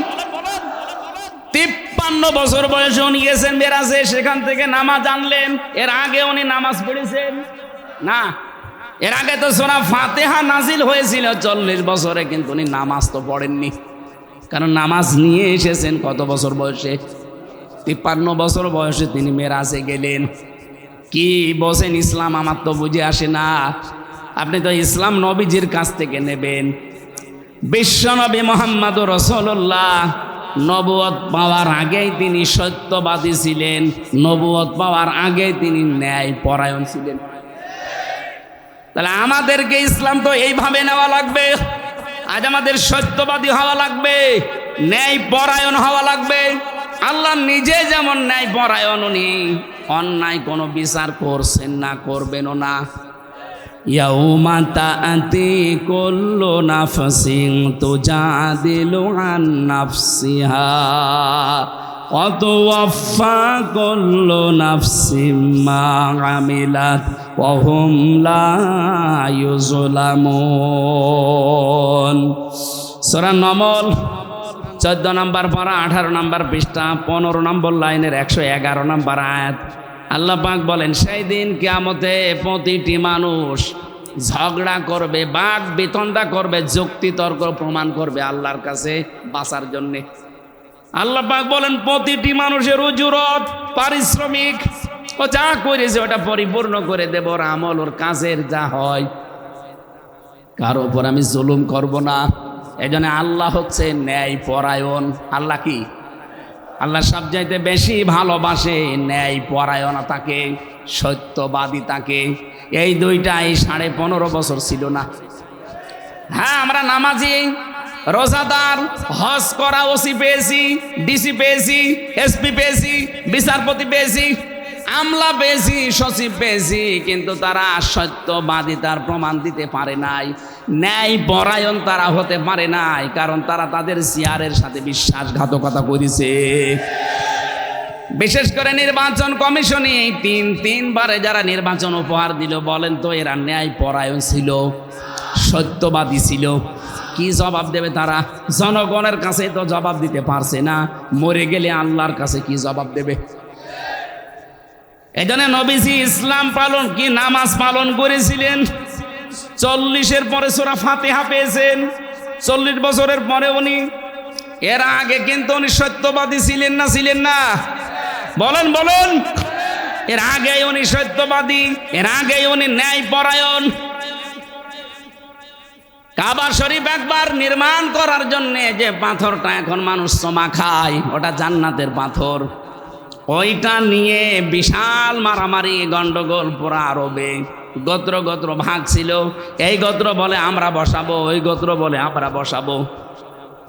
53 বছর বয়সে উনি গেছেন মেরাজে, সেখান থেকে নামাজ আনলেন। এর আগে উনি নামাজ পড়েছেন না? এর আগে তো সূরা ফাতিহা নাজিল হয়েছিল 40 বছরে, কিন্তু উনি নামাজ তো পড়েননি। কারণ নামাজ নিয়ে এসেছেন কত বছর বয়সে? 53 বছর বয়সে তিনি মেরাজে গেলেন। কি বলেন ইসলাম আমার তো বুঝে আসে না। আপনি তো ইসলাম নবীজির কাছ থেকে নেবেন। বিশ্বনবী মুহাম্মদুর রাসূলুল্লাহ নবুয়ত পাওয়ার আগেই তিনি সত্যবাদী ছিলেন, নবুয়ত পাওয়ার আগেই তিনি ন্যায় পরায়ণ ছিলেন। তাহলে আমাদেরকে ইসলাম তো এইভাবে নেওয়া লাগবে। আজ আমাদের সত্যবাদী হওয়া লাগবে, ন্যায় পরায়ণ হওয়া লাগবে। আল্লাহ নিজে যেমন ন্যায় পরায়ণ, উনি অন্যায় কোনো বিচার করছেন না, করবেনও না। ইয়াউমা তাআতি কুল্লু নাফসিন তুজাদিলু আন নাফসিহা ওয়া তুওয়াফফা কুল্লু নাফসিন মা আমিলাত ওয়া হুম লা ইউযলামুন। সূরা নমল 14 নম্বর পারা 18 নম্বর পৃষ্ঠা 15 নম্বর লাইনের 111 নম্বর আয়াত। আল্লাহ পাক বলেন, সেই দিন কিয়ামতে প্রতিটি মানুষ ঝগড়া করবে, বাক বিতণ্ডা করবে, যুক্তি তর্ক প্রমাণ করবে আল্লাহর কাছে বাঁচার জন্যে। আল্লাহ পাক বলেন, প্রতিটি মানুষের উজুরত, পারিশ্রমিক, ও যা করেছে ওটা পরিপূর্ণ করে দেব, ওর আমল, ওর কাজের যা হয়। কারো উপর আমি জুলুম করব না। এজন্য আল্লাহ হচ্ছে ন্যায় পরায়ণ। আল্লাহ কি? আল্লাহ সবচাইতে বেশি ভালোবাসে ন্যায় পরায়ণতাকে, সত্যবাদিতাকে। এই দুইটাই 15.5 বছর ছিল না। হ্যাঁ, আমরা নামাজি, রোজাদার, হজ করা ওসি পেয়েছি, ডিসি পেয়েছি, এসপি পেয়েছি, বিচারপতি পেয়েছি, আমলা পেয়েছি, সচিব পেয়েছি, কিন্তু তারা সত্যবাদিতার প্রমাণ দিতে পারে নাই, ন্যায় পরায়ণ তারা হতে পারে নাই, কারণ তারা তাদের চেয়ারের সাথে বিশ্বাসঘাতকতা করেছে। বিশেষ করে নির্বাচন কমিশনে তিনবারে যারা নির্বাচন উপহার দিল, বলেন তো এরা ন্যায় পরায়ণ ছিল, সত্যবাদী ছিল? কি জবাব দেবে তারা? জনগণের কাছে তো জবাব দিতে পারছে না, মরে গেলে আল্লাহর কাছে কি জবাব দেবে? এজন্য নবীজি ইসলাম পালন কি নামাজ পালন করেছিলেন। 40-এর পরে সূরা ফাতিহা পেয়েছেন, 40 বছরের পরে উনি। এর আগে কিন্তু উনি সত্যবাদী ছিলেন না, ছিলেন না? বলেন বলেন। এর আগে উনি সত্যবাদী, এর আগে উনি ন্যায় পরায়ণ। কাবা শরীফ একবার নির্মাণ করার জন্য যে পাথরটা এখন মানুষ চমা খায়, ওটা জান্নাতের পাথর। ওইটা নিয়ে বিশাল মারামারি, গন্ডগোল পুরা আরবে। গোত্র গোত্র ভাগ ছিল, এই গোত্র বলে আমরা বসাবো, ওই গোত্র বলে আমরা বসাবো।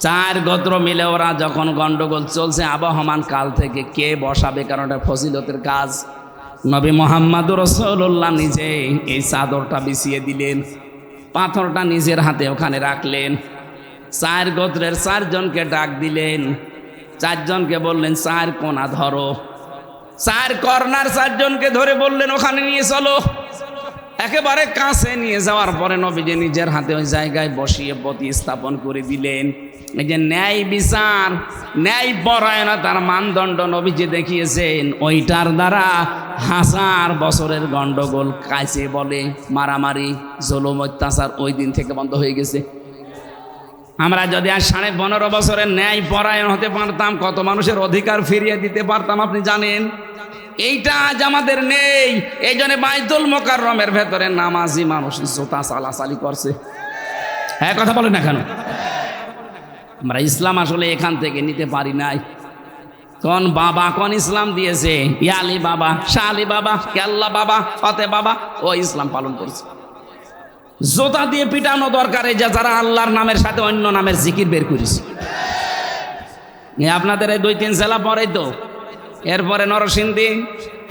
4 গোত্র মিলে ওরা যখন গন্ডগোল চলছে আবহমান কাল থেকে, কে বসাবে, কারণ এটা ফজিলতের কাজ। নবী মুহাম্মদুর রাসূলুল্লাহ নিজে এই চাদরটা বিছিয়ে দিলেন, পাথরটা নিজের হাতে ওখানে রাখলেন। 4 গোত্রের 4 জনকে ডাক দিলেন, 4 জনকে বললেন 4 কোণা ধরো, 4 কর্নার 4 জনকে ধরে বললেন ওখানে নিয়ে চলো। একেবারে কাছে নিয়ে যাওয়ার পরে নবীজি নিজের হাতে ওই জায়গায় বসিয়ে প্রতিস্থাপন করে দিলেন। এই যে ন্যায় বিচার, ন্যায় পরায়ণতার মানদণ্ড নবীজি দেখিয়েছেন, ওইটার দ্বারা 1000 বছরের গন্ডগোল, কাছে বলে মারামারি, জুলুম, অত্যাচার ওই দিন থেকে বন্ধ হয়ে গেছে। আমরা যদি আর 15.5 বছরের ন্যায় পরায়ণ হতে পারতাম, কত মানুষের অধিকার ফিরিয়ে দিতে পারতাম আপনি জানেন? এইটা আজ আমাদের নেই। এই জন্য বাইতুল মোকাররমের ভেতরে নামাজি মানুষ জোতা চালাচালি করছে। হ্যাঁ, কথা বলেন না কেন? আমরা ইসলাম আসলে এখান থেকে নিতে পারি নাই। কোন বাবা কোন ইসলাম দিয়েছে? ইয়ালি বাবা, শাহ আলী বাবা, কেল্লা বাবা, ফতে বাবা, ও ইসলাম পালন করছে। জোতা দিয়ে পিটানো দরকার এই যে যারা আল্লাহর নামের সাথে অন্য নামের জিকির বের করেছে। আপনাদের এই 2-3 জেলা পরেই তো, এরপরে নরসিংদী,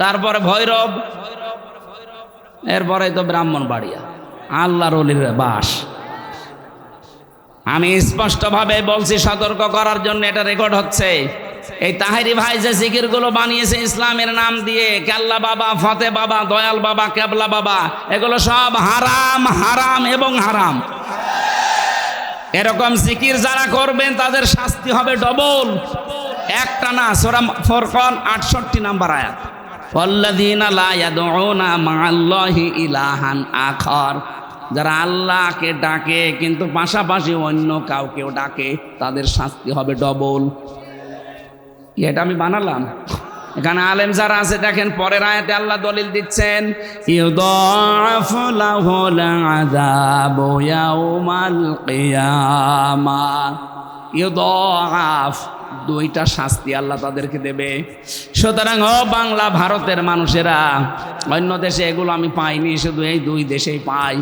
তারপরে ভৈরব, এরপরে তো ব্রাহ্মণবাড়িয়া, আল্লাহর ওলির বাস। আমি স্পষ্টভাবে বলছি সতর্ক করার জন্য, এটা রেকর্ড হচ্ছে। এই তাহেরি ভাই যে জিকিরগুলো বানিয়েছে ইসলামের নাম দিয়ে, কেল্লা বাবা, ফতে বাবা, দয়াল বাবা, কেবলা বাবা, এগুলো সব হারাম, হারাম এবং হারাম। এরকম জিকির যারা করবেন তাদের শাস্তি হবে ডবল, একটা না। সূরা ফুরকান 68 নম্বর আয়াত, ওয়াল্লাযীনা লা ইয়াদউনা মা'আল্লাহি ইলাহান আখার, যারা আল্লাহকে ডাকে কিন্তু পাশাপাশি অন্য কাউকেও ডাকে, তাদের শাস্তি হবে ডবল। এটা আমি বানালাম? এখানে আলেম যারা আছে দেখেন, পরের আয়াতে আল্লাহ দলিল দিচ্ছেন, ইউদাফু লাহুল আযাবু ইয়াউমাল কিয়ামাহ। ইউদাফ, 2টা শাস্তি আল্লাহ তাদেরকে দেবে। সুতরাং ও বাংলা ভারতের মানুষেরা, অন্য দেশে এগুলো আমি পাইনি, শুধু এই 2 দেশেই পাই।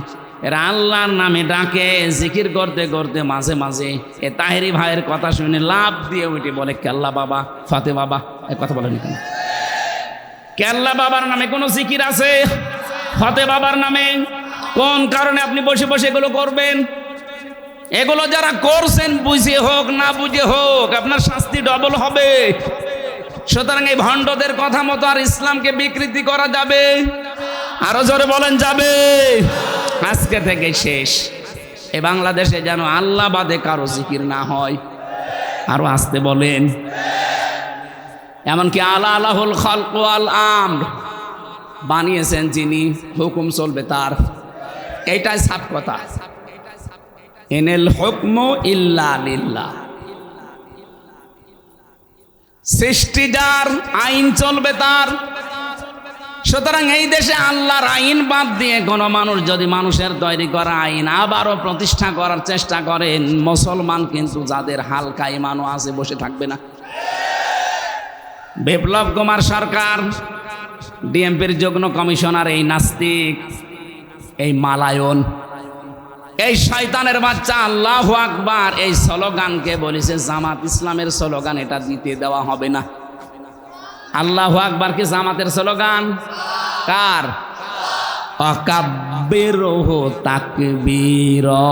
এরা আল্লাহর নামে ডাকে, জিকির করতে করতে মাঝে মাঝে এ তাহেরি ভাইয়ের কথা শুনে লাভ দিয়ে উঠে বলে কেল্লা বাবা, ফতে বাবা। এ কথা বলেনি কেন? কেল্লা বাবার নামে কোনো জিকির আছে? ফতে বাবার নামে কোন কারণে আপনি বসে বসে এগুলো করবেন? এগুলো যারা করছেন বুঝে হোক না বুঝে হোক আপনার শাস্তি ডবল হবে। সুতরাং এই ভণ্ডদের কথা মতো আর ইসলামকে বিকৃতি করা যাবে? আরো জোরে বলেন যাবে? আজকে থেকে শেষ। এ বাংলাদেশে যেন আল্লাহ বাদে কারো জিকির না হয়। আরো আসতে বলেন। এমনকি আলা আলাহুল খালক ওয়াল আমর বানিয়েছেন যিনি, হুকুম চলবে তার। এইটাই সাফ কথা। ইনিল হুকমু ইল্লা লিল্লাহ। সৃষ্টি যার, আইন চলবে তার। সুতরাং এই দেশে আল্লাহর আইন বাদ দিয়ে কোনো মানুষ যদি মানুষের তৈরি করা আইন আবারও প্রতিষ্ঠা করার চেষ্টা করেন, মুসলমান কিন্তু যাদের হালকা ইমানও আছে বসে থাকবে না। বিপ্লব কুমার সরকার, ডিএমপির যুগ্ম কমিশনার, এই নাস্তিক, এই মালায়ন, এই শয়তানের বাচ্চা আল্লাহু আকবার এই স্লোগানকে বলেছে জামাত ইসলামের স্লোগান, এটা দিতে দেওয়া হবে না। আল্লাহু আকবার কি জামাতের স্লোগান? কার? আকাব্বিরহু তাকবীরা।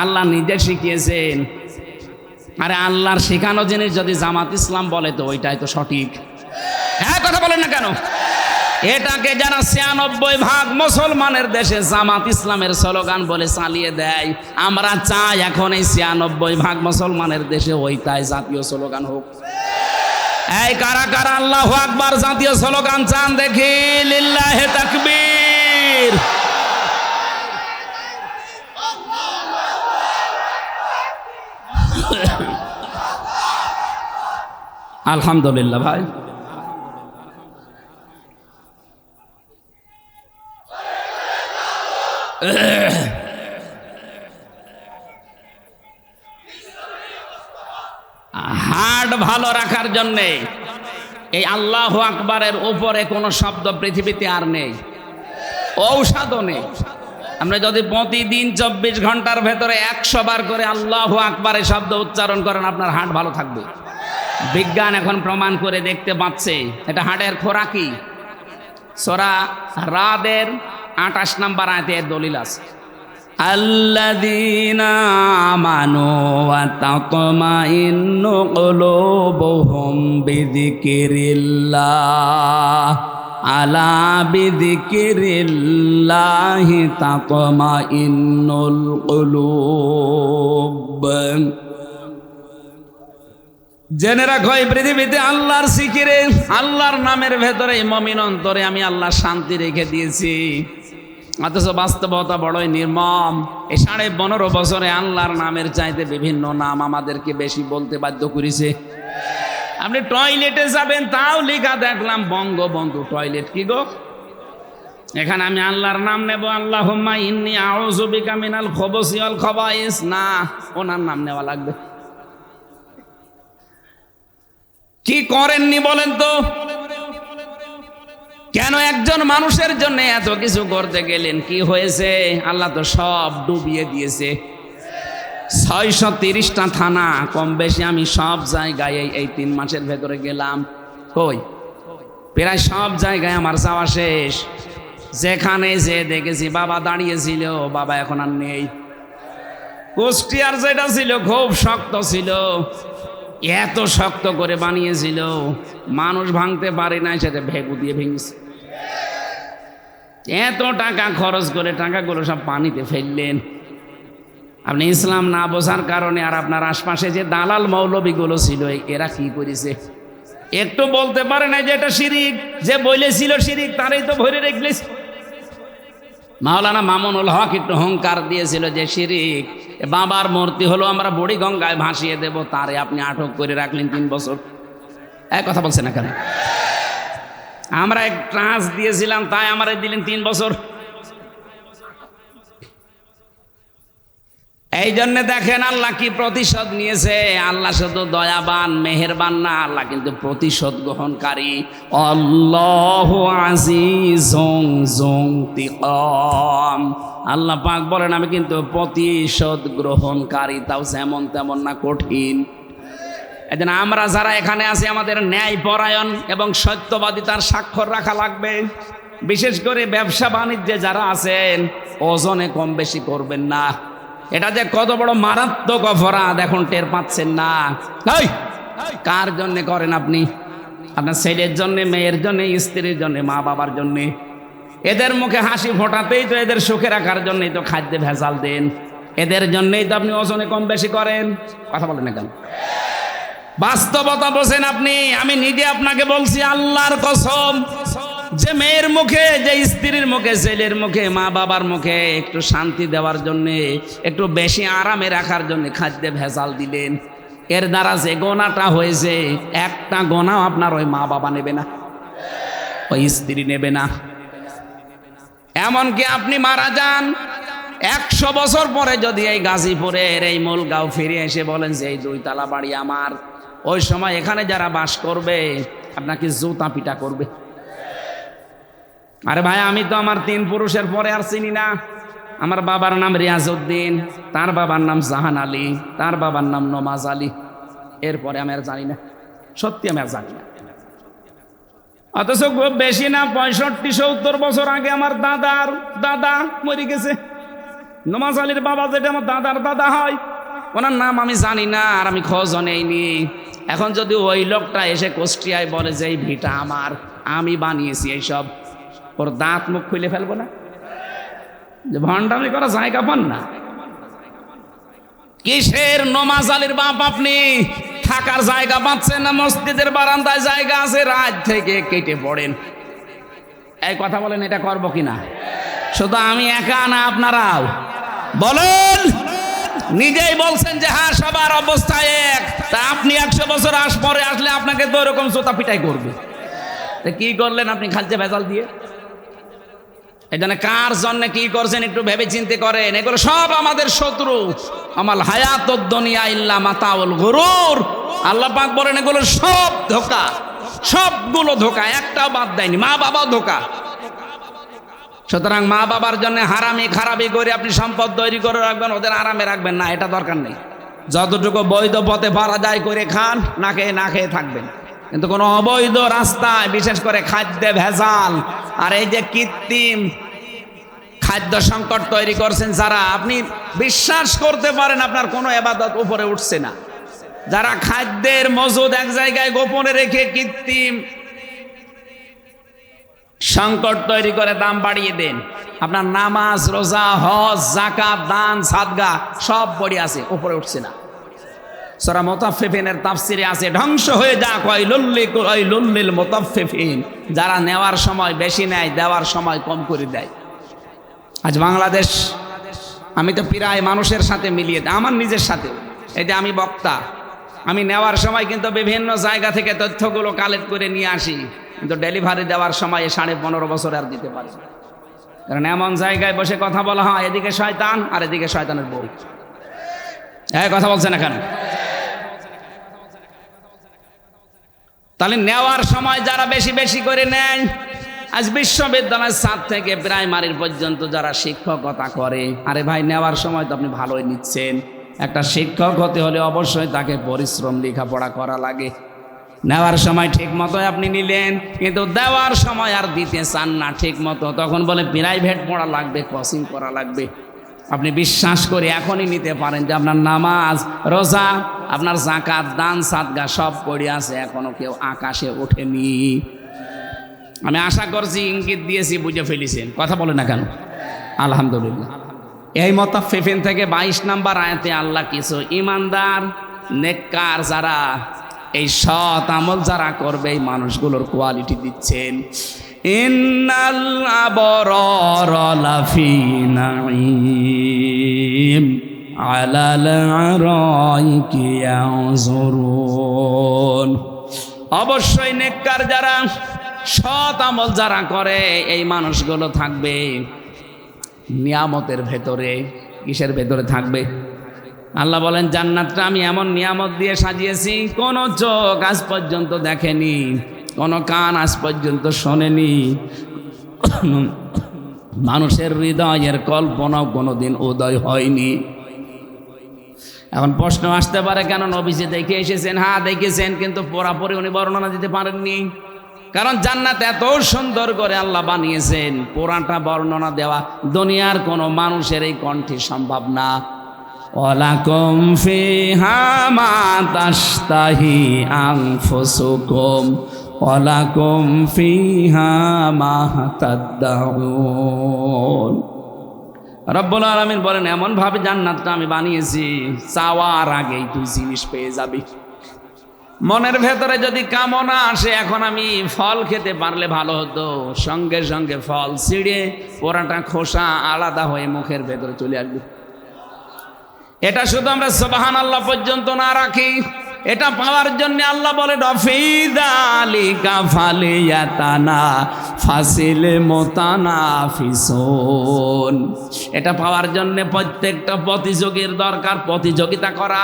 আল্লাহ নিজে শিখিয়েছেন। আরে আল্লাহর শেখানো জিনিস যদি জামাত ইসলাম বলে তো ওইটাই তো সঠিক। হ্যাঁ, কথা বলেন না কেন? এটাকে যারা ৯৬% মুসলমানের দেশে জামাত ইসলামের স্লোগান বলে চালিয়ে দেয়, আমরা চাই এখন এই ৯৬% মুসলমানের দেশে ওইটাই জাতীয় স্লোগান হোক। এই কারা কারা আল্লাহু আকবার জাতীয় স্লোগান চান দেখি? লিল্লাহে তাকবীর। আলহামদুলিল্লাহ ভাই। হার্ট ভালো রাখার জন্যে এই আল্লাহু আকবারের উপরে কোনো শব্দ পৃথিবীতে আর নেই, ঔষধও নেই। আপনি যদি প্রতিদিন ২৪ ঘন্টার ভেতরে ১০০ বার করে আল্লাহু আকবারের শব্দ উচ্চারণ করেন, আপনার হার্ট ভালো থাকবে। বিজ্ঞান এখন প্রমাণ করে দেখতে পাচ্ছে এটা হার্টের খোরাকি। সূরা রাদের ২৮ নম্বর আয়াতে দলিল আছে। আল্লাযীনা আমানু ওয়া তাতমাইন্নু কুলুবুহুম বিযিকরিল্লাহ আলা বিযিকরিল্লাহি তাতমাইন্নুল কুলুব। জেনে রাখো এই পৃথিবীতে আল্লাহর জিকিরে, আল্লাহর নামের ভেতরে মুমিন অন্তরে আমি আল্লাহ শান্তি রেখে দিয়েছি। অথচ বাস্তবতা বড়ই নির্মম। এই ১৫.৫ বছরে আল্লাহর নামের চাইতে বিভিন্ন নাম আমাদেরকে বেশি বলতে বাধ্য করেছে। আপনি টয়লেটে যাবেন, তাও লেখা দেখলাম বঙ্গবন্ধু টয়লেট। কি গো, এখানে আমি আল্লাহর নাম নেব, আল্লাহুম্মা ইন্নী আউযু বিকা মিনাল খুবুসি ওয়াল খাবাইস, না, ওনার নাম নেওয়া লাগবে। কি করেননি বলেন তো? কেন একজন মানুষের জন্য এত কিছু করতে গেলেন? কি হয়েছে? আল্লাহ তো সব ডুবিয়ে দিয়েছে। ৬৩০টা থানা কম বেশি আমি সব জায়গায় এই ৩ মাসের ভেতরে গেলাম। কই, প্রায় সব জায়গায় আমার যাওয়া শেষ। যেখানে যে দেখেছি বাবা দাঁড়িয়েছিল, বাবা এখন আর নেই। কুষ্টিয়ার যেটা ছিল খুব শক্ত ছিল, এত শক্ত করে বানিয়েছিল মানুষ ভাঙতে পারে না, সেটা ভেগু দিয়ে ভেঙেছে। এত টাকা খরচ করে টাকাগুলো সব পানিতে ফেললেন। আপনি ইসলাম না বোঝার কারণে আর আপনার আশপাশে যে দালাল মৌলবীগুলো ছিল এরা কি করেছে? একটু বলতে পারে না যে এটা শিরিক? যে বলেছিল শিরিক তারই তো ভরে রেখলিস। মাওলানা মামুনুল হক একটু হুঙ্কার দিয়েছিল যে শিরিক, বাবার মূর্তি হলো আমরা বুড়ি গঙ্গায় ভাসিয়ে দেব, তারে আপনি আটক করে রাখলেন ৩ বছর। এক কথা বলছে না কেন? আমরা এক ট্রান্স দিয়েছিলাম, তাই আমরা দিলেন 3 বছর। এই জন্য দেখেন আল্লাহ কি প্রতিশোধ নিয়েছে। আল্লাহ শুধু দয়াবান মেহেরবান না, আল্লাহ কিন্তু প্রতিশোধ গ্রহণকারী। আল্লাহু আজিজুন যুনতিকাম। আল্লাহ পাক বলেন আমি কিন্তু প্রতিশোধ গ্রহণকারী, তাও যেমন তেমন না, কঠিন। এজন্য আমরা যারা এখানে আছি আমাদের ন্যায় পরায়ণ এবং সত্যবাদিতার স্বাক্ষর রাখা লাগবে। বিশেষ করে ব্যবসা বাণিজ্যে যারা আছেন ওজনে কম বেশি করবেন না। এটা যে কত বড় মারাত্মক অপরাধ এখন টের পাচ্ছেন না। কার জন্য করেন আপনি? আপনার ছেলের জন্য, মেয়ের জন্য, স্ত্রীর জন্য, মা বাবার জন্য। এদের মুখে হাসি ফোটাতেই তো, এদের সুখে রাখার জন্যই তো খাদ্যে ভেজাল দেন, এদের জন্যই তো আপনি ওজনে কম বেশি করেন। কথা বলেন না কেন? বাস্তবতা বোঝেন আপনি। আমি নিজে আপনাকে বলছি আল্লাহর কসম, যে মেয়ের মুখে, যে স্ত্রীর মুখে, ছেলের মুখে, মা বাবার মুখে একটু শান্তি দেওয়ার জন্যে, একটু বেশি আরামে রাখার জন্য খাদ্যে ভেজাল দিলেন, এর দ্বারা যে গোনাটা হয়েছে, একটা গোনাও আপনার ওই মা বাবা নেবে না, ওই স্ত্রী নেবে না। এমনকি আপনি মারা যান 100 বছর পরে যদি এই গাজীপুরের এই মূলগাঁও ফিরে এসে বলেন যে এই 2 তলা বাড়ি আমার, ওই সময় এখানে যারা বাস করবে আপনাকে জুতা পিটা করবে। আরে ভাই, আমি তো আমার 3 পুরুষের পরে আর চিনি না। আমার বাবার নাম রিয়াজউদ্দিন, তার বাবার নাম জাহান আলী, তার বাবার নাম নমাজ আলী, এরপরে আমি আর জানি না। সত্যি আমি আর জানি না। অথচ খুব বেশি না, 65-70 বছর আগে আমার দাদার দাদা মরে গেছে। নমাজ আলীর বাবা, যেটা আমার দাদার দাদা হয়, ওনার নাম আমি জানি না, আর আমি খোঁজও নেইনি। এখন যদি ওই লোকটা এসে কুষ্টিয়ায় বলে যে এই ভিটা আমার, আমি বানিয়েছি এইসব, ওর দাঁত মুখ খুলে ফেলবো না? যে ভণ্ডামি করা জায়গা পান না। কিসের নমাজ আলীর বাপ আপনি? থাকার জায়গা পাচ্ছেন না, মসজিদের বারান্দায় জায়গা আছে, রাত থেকে কেটে পড়েন। এই কথা বলেন, এটা করবো কিনা? শুধু আমি একা না, আপনারাও বলেন। নিজেই বলছেন যে হ্যাঁ সবার অবস্থা এক, তা আপনি 100 বছর পরে আসলে আপনাকে তো এরকম জোতা পিটাই করবে। কি করলেন আপনি খাদ্যে ভেজাল দিয়ে? এই জন্য কার জন্য কি করছেন একটু ভেবে চিন্তে করেন। এগুলো সব আমাদের শত্রু। আমাল হায়াতুদ দুনিয়া ইল্লা মাতাউল গুরুর। আল্লাহ পাক বলেন এগুলো সব ধোঁকা, সবগুলো ধোঁকা, একটাও বাদ দেয়নি। মা বাবাও ধোঁকা। সুতরাং মা বাবার জন্য হারামি খারাপি করে আপনি সম্পদ তৈরি করে রাখবেন, ওদের আরামে রাখবেন না, এটা দরকার নেই। যতটুকু বৈধ পথে পারা যায় করে খান, না খেয়ে না খেয়ে থাকবেন। কিন্তু কোনো অবৈধ রাস্তায়, বিশেষ করে খাদ্যে ভেজাল আর এই যে কৃত্রিম খাদ্য সংকট তৈরি করছেন যারা, আপনি বিশ্বাস করতে পারেন আপনার কোনো ইবাদত উপরে উঠছে না। যারা খাদ্যের মজুদ এক জায়গায় গোপনে রেখে কৃত্রিম সংকট তৈরি করে দাম বাড়িয়ে দেন, আপনার নামাজ, রোজা, হজ, যাকাত, দান, সাদগা সব পড়ে আছে, উপরে উঠছে না। সূরা মুতাফফিফিনের তাফসিরে আছে, ধ্বংস হয়ে যাক ওয়াইলুল মুতাফফিফিন। যারা নেওয়ার সময় বেশি নেয়, দেওয়ার সময় কম করে দেয়। আজ বাংলাদেশ, আমি তো প্রায় মানুষের সাথে মিলিয়ে দেয়, আমার নিজের সাথে। এই যে আমি বক্তা, আমি নেওয়ার সময় কিন্তু বিভিন্ন জায়গা থেকে তথ্যগুলো কালেক্ট করে নিয়ে আসি, কিন্তু ডেলিভারি দেওয়ার সময় 15.5 বছর আর দিতে পারি না। কারণ এমন জায়গায় বসে কথা বলা হয়, এদিকে শয়তান আর এদিকে শয়তানের বউ। কথা বলছেন এখানে। তাহলে নেওয়ার সময় যারা বেশি বেশি করে নেয়, আজ বিশ্ববিদ্যালয়ের ছাদ থেকে প্রাইমারির পর্যন্ত যারা শিক্ষকতা করে, আরে ভাই নেওয়ার সময় তো আপনি ভালোই নিচ্ছেন। একটা শিক্ষক হতে হলে অবশ্যই তাকে পরিশ্রম, লেখাপড়া করা লাগে। নেওয়ার সময় ঠিক মতো আপনি নিলেন, কিন্তু দেওয়ার সময় আর দিতে চান না ঠিক মতো, তখন বলে প্রাইভেট পড়া লাগবে, কোচিং করা লাগবে। আপনি বিশ্বাস করে এখনই নিতে পারেন যে আপনার নামাজ, রোজা, আপনার যাকাত, দান, সাদগা সব পড়ে আছে, এখনো কেউ আকাশে ওঠেনি। আমি আশা করছি, ইঙ্গিত দিয়েছি, বুঝে ফেলেছেন। কথা বলে না কেন? আলহামদুলিল্লাহ। এই মুতাফফিফিন থেকে 22 নম্বর আয়াতে আল্লাহ কিছু ইমানদার, নেককার যারা, এই সৎ আমল যারা করবে, এই মানুষগুলোর কোয়ালিটি দিচ্ছেন। ইন্নাল আবরারা লাফি নাঈম আলাল আরাইকি ইয়ানজুরুন। অবশ্যই নেককার যারা, সৎ আমল যারা করে, এই মানুষগুলো থাকবে নিয়ামতের ভেতরে। কিসের ভেতরে থাকবে? আল্লাহ বলেন জান্নাতটা আমি এমন নিয়ামত দিয়ে সাজিয়েছি কোন চোখ আজ পর্যন্ত দেখেনি, কোন কান আজ পর্যন্ত শোনেনি, মানুষের হৃদয়ের কল্পনাও কোনোদিন উদয় হয়নি। এখন প্রশ্ন আসতে পারে কেন নবীজি দেখে এসেছেন? হ্যাঁ দেখেছেন, কিন্তু পুরাপুরি উনি বর্ণনা দিতে পারেননি। কারণ জান্নাত এত সুন্দর করে আল্লাহ বানিয়েছেন, পুরাটা বর্ণনা দেওয়া দুনিয়ার কোনো মানুষের এই কণ্ঠে সম্ভব না। ওয়ালাকুম ফিহা মা তাশতাহি আনফুসুকুম ওয়ালাকুম ফিহা মা তাদউন। রব্বুল আলামিন বলেন এমন ভাবে জান্নাতটা আমি বানিয়েছি, চাওয়ার আগেই তুই জিনিস পেয়ে যাবি। মনের ভেতরে যদি কামনা আসে এখন আমি ফল খেতে পারলে ভালো হতো, সঙ্গে সঙ্গে ফল ছিঁড়ে পোড়াটা খোসা আলাদা হয়ে মুখের ভেতরে চলে আসবে। এটা শুধু আমরা সুবহানাল্লাহ পর্যন্ত না রাখি, এটা পাওয়ার জন্য আল্লাহ বলে রফিদালিকা ফালিয়াতানা ফাসিলে মোতানাফিসুন। এটা পাওয়ার জন্য প্রত্যেকটা প্রতিযোগীর দরকার, প্রতিযোগিতা করা।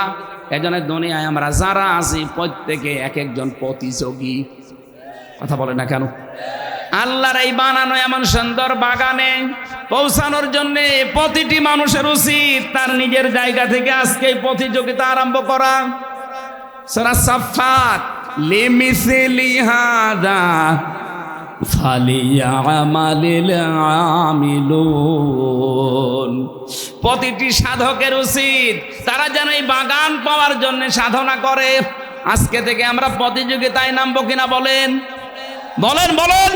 এজন্য দুনিয়ায় আমরা যারা আছি প্রত্যেকে এক একজন প্রতিযোগী। কথা বলে না কেন? আল্লাহর এই বানানো এমন সুন্দর বাগানে পৌঁছানোর জন্য প্রতিটি মানুষের উচিত তার নিজের জায়গা থেকে আজকে প্রতিযোগিতা আরম্ভ করা। সূরা সাফফাত লিমিসলি হাদা ফালিয়ামালিল আমিলুন। প্রতিটি সাধকের উচিত তারা যেন এই বাগান পাওয়ার জন্য সাধনা করে। আজকে থেকে আমরা প্রতিযোগিতায় নামবো কিনা বলেন? বলেন বলেন,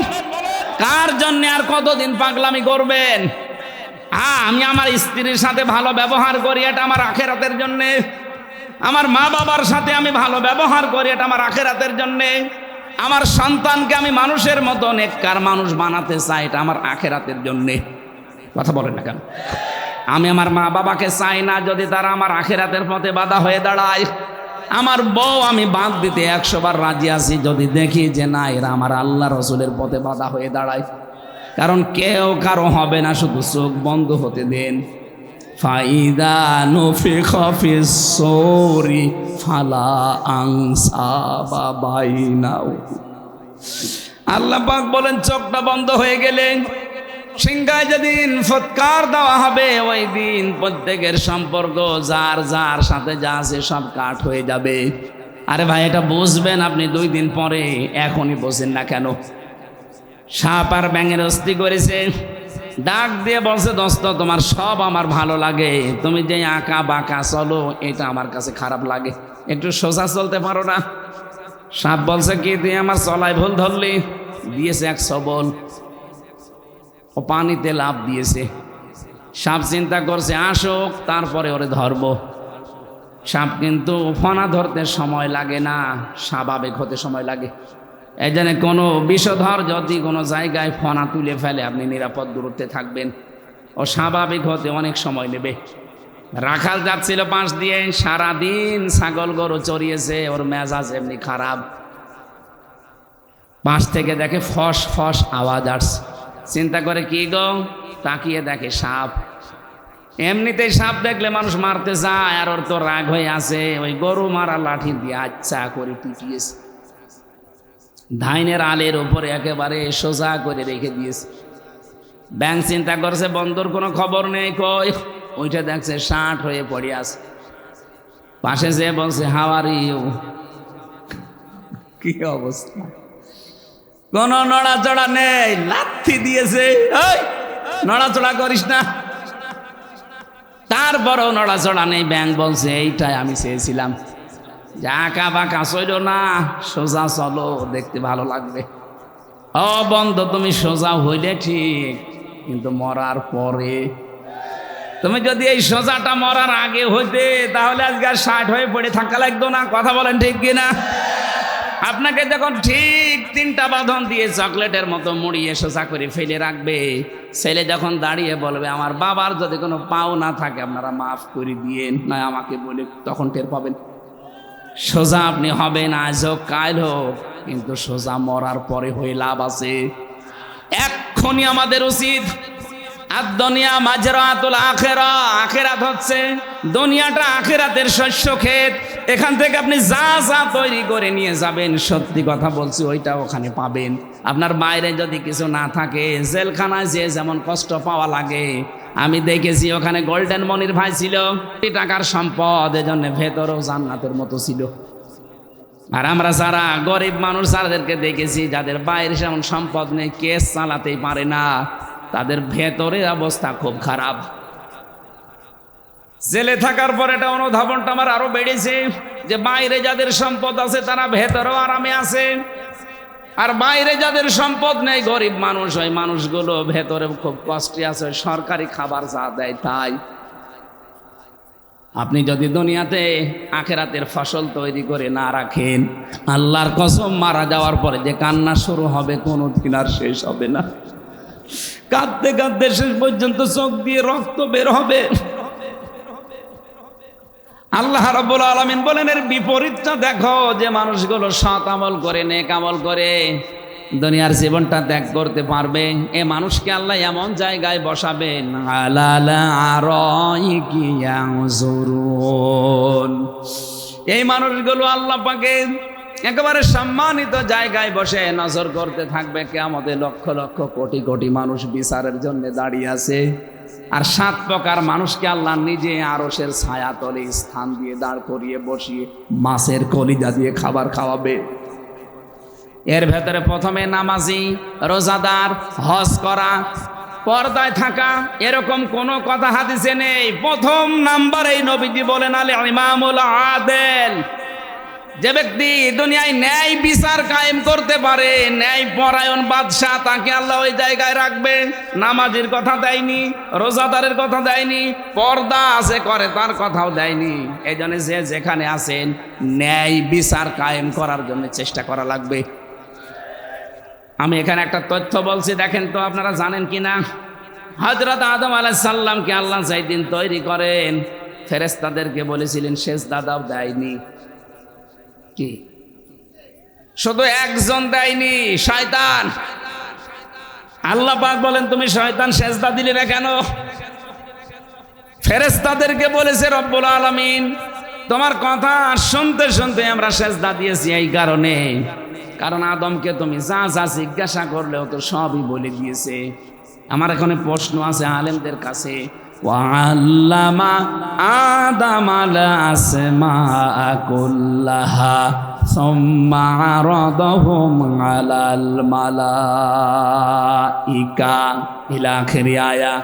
কার জন্য আর কতদিন পাগলামি করবেন? আমি আমার স্ত্রীর সাথে ভালো ব্যবহার করি, এটা আমার আখিরাতের জন্যে। আমার মা বাবার সাথে আমি ভালো ব্যবহার করি, এটা আমার আখিরাতের জন্যে। আমার সন্তানকে আমি মানুষের মতো নেককার মানুষ বানাতে চাই, এটা আমার আখিরাতের জন্যে। কথা বলেন না কেন? আমি আমার মা বাবাকে চাই না যদি তারা আমার আখিরাতের পথে বাধা হয়ে দাঁড়ায়। আমার বউ আমি বাদ দিতে 100 বার রাজি আছি যদি দেখি যে না এরা আমার আল্লাহ রসুলের পথে বাধা হয়ে দাঁড়ায়। কারণ কেউ কারো হবে না, শুধু চোখ বন্ধ হতে দেন। ফাইদা নুফিখা ফিস সূরি ফালা আনসাবা বাইনাহু। আল্লাহ পাক বলেন চোখটা বন্ধ হয়ে গেলে সিংহায় যেদিন ফৎকার দেওয়া হবে ওই দিন প্রত্যেকের সম্পর্ক যার যার সাথে যা আছে সব কাট হয়ে যাবে। আরে ভাই এটা বুঝবেন আপনি 2 দিন পরে, এখনই বোঝেন না কেন? সাপ আর ব্যাঙের অস্তি করেছে, ডাক দিয়ে বলছে দোস্ত তোমার সব আমার ভালো লাগে, তুমি যে আঁকা বাঁকা চলো এটা আমার কাছে খারাপ লাগে, একটু সোজা চলতে পারো না? সাপ বলছে কি তুই আমার চলায় ভুল ধরলি? দিয়েছে এক সবল, ও পানিতে লাফ দিয়েছে। সাপ চিন্তা করছে আসুক তারপরে ওরে ধরবো। সাপ কিন্তু ফনা ধরতে সময় লাগে না, স্বাভাবিক হতে সময় লাগে। এই জন্য কোনো বিষধর যদি কোনো জায়গায় ফনা তুলে ফেলে আপনি নিরাপদ দূরত্বে থাকবেন, ও স্বাভাবিক হতে অনেক সময় নেবে। রাখাল যাচ্ছিল পাশ দিয়ে, সারাদিন ছাগল গরু চড়িয়েছে, ওর মেজাজ এমনি খারাপ। পাশ থেকে দেখে ফস ফস আওয়াজ আসছে, চিন্তা করে কি গো, তাকিয়ে দেখে সাপ। এমনিতেই সাপ দেখলে মানুষ মারতে যায়, আর ওর তো রাগ হয়ে আছে, ওই গরু মারা লাঠি দিয়ে আচ্ছা করে পিটিয়েছে, ধাইনের আলের উপরে একেবারে সোজা করে রেখে দিয়েছে। ব্যাং চিন্তা করছে বন্ধুর কোনো খবর নেই, কই ওইটা দেখছে ষাট হয়ে পড়ে আছে। পাশে যে বলছে হাউ আর ইউ, কি অবস্থা, কোনো নড়াচড়া নেই, লাথি দিয়েছে, নড়াচড়া করিস না। তারপরেও নড়াচড়া নেই। ব্যাং বলছে এইটাই আমি চেয়েছিলাম, যে আঁকা বাঁকা চলো না, সোজা চলো, দেখতে ভালো লাগবে। ও বন্ধু তুমি সোজা হইলে ঠিক, কিন্তু মরার পরে। তুমি যদি এই সোজাটা মরার আগে হইতে তাহলে আজকে 60 হয়ে পড়ে থাকা লাগতো না। কথা বলেন ঠিক কিনা? আপনাকে যখন ঠিক 3টা বাঁধন দিয়ে চকলেটের মতো মুড়িয়ে সোজা করে ফেলে রাখবে, ছেলে যখন দাঁড়িয়ে বলবে আমার বাবার যদি কোনো পাও না থাকে আপনারা মাফ করে দিয়েন, না আমাকে বলে, তখন টের পাবেন সোজা আপনি হবেন আজ হোক কাল হোক, কিন্তু সোজা মরার পরে হয়ে লাভ আছে। এক্ষুনি আমাদের উচিত আর দুনিয়া মাজরাতুল আখিরা, আখিরাত হচ্ছে দুনিয়াটা আখিরাতের শস্য ক্ষেত। এখান থেকে আপনি যা যা তৈরি করে নিয়ে যাবেন, সত্যি কথা বলছি, ওইটা ওখানে পাবেন। আপনার বাইরে যদি কিছু না থাকে, জেলখানায় যে যেমন কষ্ট পাওয়া লাগে, আমি দেখেছি ওখানে গোল্ডেন মনির ভাই ছিল, কোটি টাকার সম্পদ, এজন্য ভেতরেও জান্নাতের মতো ছিল। আর আমরা যারা গরিব মানুষ যাদেরকে দেখেছি, যাদের বাইরে সেমন সম্পদ নেই, কেস চালাতেই পারে না, তাদের ভেতরের অবস্থা খুব খারাপ। জেলে থাকার পর এটা অনুধাবনটা আমার আরো বেড়েছে যে বাইরে যাদের সম্পদ আছে তারা ভেতরেও আরামে আছে, আর বাইরে যাদের সম্পদ নেই, গরিব মানুষ, ওই মানুষগুলো ভেতরে খুব কষ্টে আছে। সরকারি খাবার যা দেয় তাই। আপনি যদি দুনিয়াতে আখিরাতের ফসল তৈরি করে না রাখেন, আল্লাহর কসম মারা যাওয়ার পরে যে কান্না শুরু হবে কোনোদিন আর শেষ হবে না। কাঁদতে কাঁদতে শেষ পর্যন্ত চোখ দিয়ে রক্ত বের হবে। আল্লাহ রাব্বুল আলামিন বলেন এর বিপরীতটা দেখো, যে মানুষগুলো সৎ আমল করে, নেক আমল করে, দুনিয়ার জীবনটা ত্যাগ করতে পারবে, এ মানুষকে আল্লাহ এমন জায়গায় বসাবেন, আলালা আরাইকি ইয়ানজুরুন, এই মানুষগুলো আল্লাহ পাকে একেবারে সম্মানিত জায়গায় বসে নজর করতে থাকবে। কিয়ামতে লক্ষ লক্ষ কোটি কোটি মানুষ বিচারের জন্য দাঁড়িয়ে আছে, আর 7 প্রকার মানুষকে আল্লাহ নিজে আরশের ছায়া তলে স্থান দিয়ে দাঁড় করিয়ে বসিয়ে মাছের কলিজা দিয়ে খাবার খাওয়াবে। এর ভেতরে প্রথমে নামাজি, রোজাদার, হজ করা, পর্দায় থাকা, এরকম কোনো কথা হাদিসে নেই। প্রথম নাম্বারে নবীজি বলেন আল ইমামুল আদেল, যে ব্যক্তি দুনিয়ায় ন্যায় বিচার কায়েম করতে পারে, ন্যায় পরায়ণ বাদশাহ, তাকে আল্লাহ ওই জায়গায় রাখবে। নামাজের কথা দেয়নি, রোজাদারের কথা দেয়নি, পর্দা আছে করে তার কথাও দেয়নি। এই জন্য যে যেখানে আছেন, ন্যায় বিচার কায়েম করার জন্য চেষ্টা করা লাগবে। আমি এখানে একটা তথ্য বলছি, দেখেন তো আপনারা জানেন কিনা। হযরত আদম আলাইহিস সালামকে আল্লাহ যেই দিন তৈরি করেন, ফেরেশতাদেরকে বলেছিলেন সেজদা দাও, দেয়নি। কি শুধু একজন দেয়নি, শয়তান। আল্লাহ পাক বলেন তুমি শয়তান সেজদা দিলে না কেন? ফেরেশতাদেরকে বলেছে রব্বুল আলামিন তোমার কথা শুনতে শুনতে আমরা সেজদা দিয়েছি এই কারণে, কারণ আদমকে তুমি যা যা জিজ্ঞাসা করলেও তো সবই বলে দিয়েছে। আমার এখানে প্রশ্ন আছে আলেমদের কাছে, ওয়াল্লামা আদামাল আসমাআ কুল্লাহা সুম্মা আরাদাহুম আলাল মালাইকা ইলা আখিরি আয়া।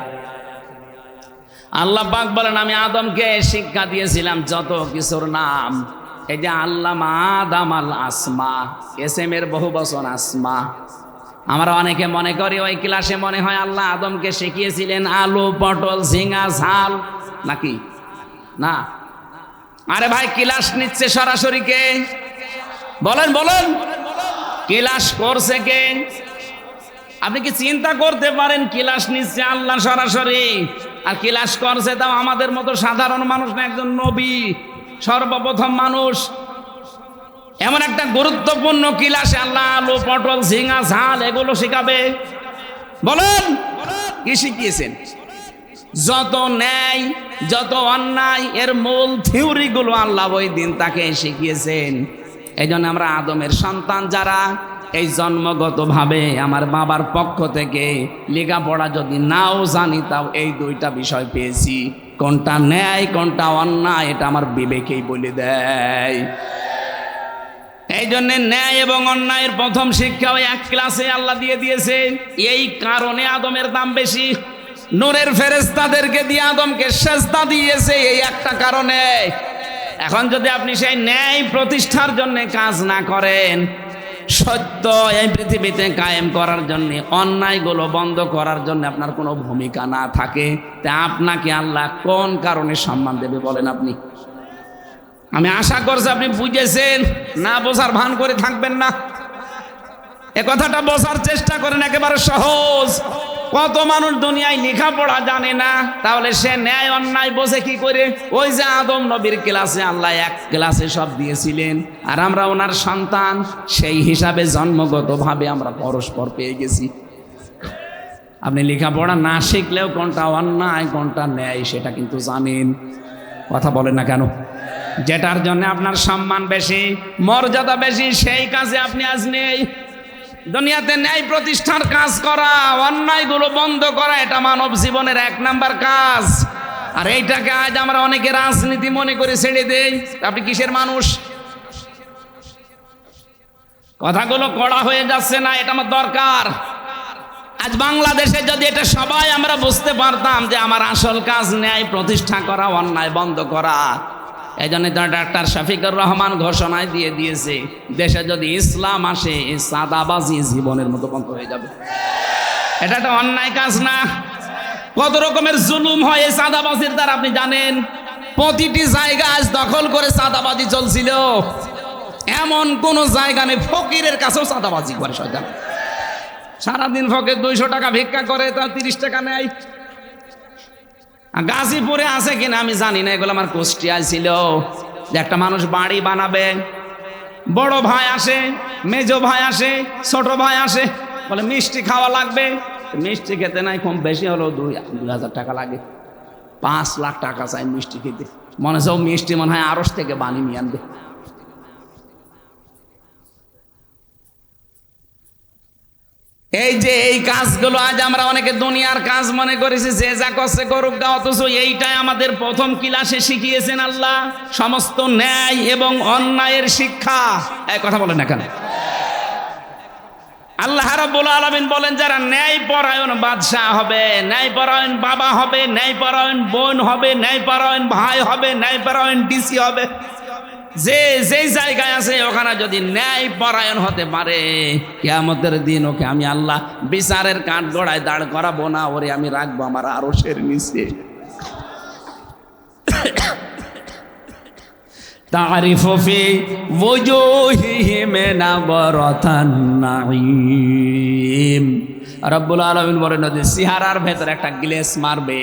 আল্লাহ পাক বলেন আমি আদমকে শিক্ষা দিয়েছিলাম যত কিছুর নাম। এই যে আল্লামা আদামাল আসমা, এসএমের বহু বচন আসমা। আমরা অনেকে মনে করি ওই ক্লাসে মনে হয় আল্লাহ আদমকে শিখিয়েছিলেন আলু, পটল, ঝিঙা, ঝাল, নাকি? না, আরে ভাই ক্লাস নিচ্ছে সরাসরি কে? বলেন বলেন, ক্লাস করছে কে? আপনি কি চিন্তা করতে পারেন ক্লাস নিচ্ছে আল্লাহ সরাসরি, আর ক্লাস করছে তাও আমাদের মতো সাধারণ মানুষ না, একজন নবী, সর্বপ্রথম মানুষ। এমন একটা গুরুত্বপূর্ণ ক্লাসে আল্লাহ আলু, পটল, ঝিঙা, ঝাল এগুলো শিখাবে? বলেন কি শিখিয়েছেন? যত ন্যায়, যত অন্যায়, এর মূল থিওরিগুলো আল্লাহ ওই দিন তাকে শিখিয়েছেন। এই জন্য আমরা আদমের সন্তান যারা, এই জন্মগতভাবে আমার বাবার পক্ষ থেকে লেখাপড়া যদি নাও জানি, তাও এই 2টা বিষয় পেয়েছি। কোনটা ন্যায় কোনটা অন্যায় এটা আমার বিবেকেই বলে দেয়। এই জন্য ন্যায় এবং অন্যায়ের প্রথম শিক্ষা ওই এক ক্লাসে আল্লাহ দিয়ে দিয়েছে। এই কারণে আদমের দাম বেশি। নূরের ফেরেশতাদেরকে দিয়ে আদমকে সেজদা দিয়েছে এই একটা কারণে। এখন যদি আপনি সেই ন্যায় প্রতিষ্ঠার জন্য কাজ না করেন, সত্য এই পৃথিবীতে কায়েম করার জন্য, অন্যায়গুলো বন্ধ করার জন্য আপনার কোনো ভূমিকা না থাকে, তা আপনাকে আল্লাহ কোন কারণে সম্মান দেবে বলেন আপনি? আমি আশা করছি আপনি বুঝেছেন, না বোঝার ভান করে থাকবেন না। এ কথাটা বোঝার চেষ্টা করেন, একেবারে সহজ। কত মানুষ দুনিয়ায় লেখাপড়া জানে না, তাহলে সে ন্যায় অন্যায় বোঝে কি করে? ওই যে আদম নবীর ক্লাসে আল্লাহ এক ক্লাসে সব দিয়েছিলেন, আর আমরা ওনার সন্তান, সেই হিসাবে জন্মগতভাবে আমরা পরস্পর পেয়ে গেছি। আপনি লেখাপড়া না শিখলেও কোনটা অন্যায় কোনটা ন্যায় সেটা কিন্তু জানেন। কথা বলেন না কেন? যেটার জন্য আপনার সম্মান বেশি, মর্যাদা বেশি, সেই কাজে আপনি আজ নেই। দুনিয়াতে ন্যায় প্রতিষ্ঠার কাজ করা, অন্যায়গুলো বন্ধ করা, এটা মানব জীবনের 1 নাম্বার কাজ। আর এইটাকে আজ আমরা অনেকে রাজনীতি মনে করে ছেড়ে দেই। আপনি কিসের মানুষ? কথাগুলো কড়া হয়ে যাচ্ছে না? এটা আমার দরকার। আজ বাংলাদেশে যদি এটা সবাই আমরা বুঝতে পারতাম যে আমার আসল কাজ ন্যায় প্রতিষ্ঠা করা, অন্যায় বন্ধ করা। এই জন্য তো ডাক্তার শফিকুর রহমান ঘোষণায় দিয়ে দিয়েছে, দেশে যদি ইসলাম আসে এই সাদাবাজি জীবনের মতো বন্ধ হয়ে যাবে। এটা একটা অন্যায় কাজ না? কত রকমের জুলুম হয় এই সাদাবাজির দ্বারা আপনি জানেন। প্রতিটি জায়গা আজ দখল করে সাদাবাজি চলছিল, এমন কোন জায়গা নেই ফকিরের কাছেও সাদাবাজি করে শয়তান। সারাদিন ফকির 200 টাকা ভিক্ষা করে, তার 30 টাকা নেয়। গাজীপুরে আছে কিনা আমি জানি না, এগুলো আমার কুষ্টিয়ায় ছিল যে একটা মানুষ বাড়ি বানাবে, বড় ভাই আসে, মেজো ভাই আসে, ছোট ভাই আসে, বলে মিষ্টি খাওয়া লাগবে। মিষ্টি খেতে নাই, কম বেশি হলো 2000 টাকা লাগে। 5 লাখ টাকা চাই মিষ্টি খেতে। মনে হচ্ছে মিষ্টি মনে হয় আড়স থেকে বানিয়ে নিয়ে আনবে। এই যে এই কাজগুলো আজ আমরা অনেকে দুনিয়ার কাজ মনে করেছি, যে যা করছে করুক গা, অথচ এইটাই আমাদের প্রথম ক্লাসে শিখিয়েছেন আল্লাহ, সমস্ত ন্যায় এবং অন্যায়ের শিক্ষা। এই কথা বলেন না কেন? আল্লাহ রাব্বুল আলামিন বলেন যারা ন্যায় পরায়ণ বাদশাহ হবে, ন্যায় পরায়ণ বাবা হবে, ন্যায় পরায়ণ বোন হবে, ন্যায় পরায়ণ ভাই হবে, ন্যায় পরায়ণ ডিসি হবে, যে যেই জায়গায় আছে ওখানে যদি ন্যায় পরায়ণ হতে পারে, কিয়ামতের দিন ওকে আমি আল্লাহ বিচারের কাঠগড়ায় দাঁড় করাবো না, ওরে আমি রাখবো আমার আরশের নিচে। তারিফু ফি ওজুহিহিম নাযরাতান নাঈম। রব্বুল আলামিন বলেন যে চেহারার ভেতর একটা গ্লেস মারবে।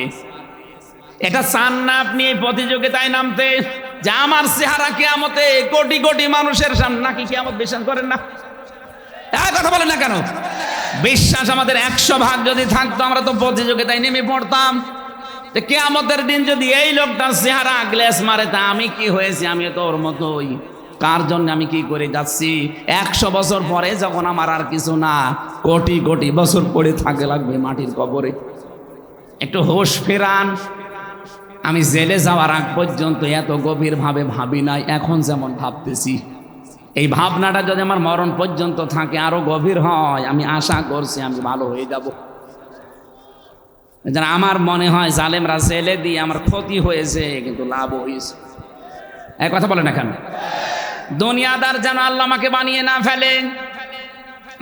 এটা চান না আপনি এই প্রতিযোগিতায় নামতে যে আমার চেহারা কিয়ামতে কোটি কোটি মানুষের সামনে? নাকি কিয়ামত বিশ্বাস করেন না? কথা বলেন না কেন? বিশ্বাস আমাদের 100 ভাগ যদি থাকতো আমরা তো প্রতিযোগিতায় নেমে পড়তাম। কিয়ামতের দিন যদি এই লোকটার চেহারা গ্লেস মারে, তা আমি কি হয়েছি? আমি তো ওর মতোই। কার জন্য আমি কি করে যাচ্ছি? 100 বছর পরে যখন আমার আর কিছু না, কোটি কোটি বছর পরে থাকে লাগবে মাটির কবরে। একটু হোশ ফেরান। আমি জেলে যাওয়ার আগ পর্যন্ত এত গভীর ভাবে ভাবি নাই, এখন যেমন ভাবতেছি। এই ভাবনাটা যদি আমার মরণ পর্যন্ত থাকে, আরো গভীর হয়, আমি আশা করছি আমি ভালো হয়ে যাব। আমার মনে হয় জালেমরা জেলে দিয়ে আমার ক্ষতি হয়েছে, কিন্তু লাভ হয়েছে। এক কথা বলে না কেন? দুনিয়াদার যেন আল্লাহ আমাকে বানিয়ে না ফেলে।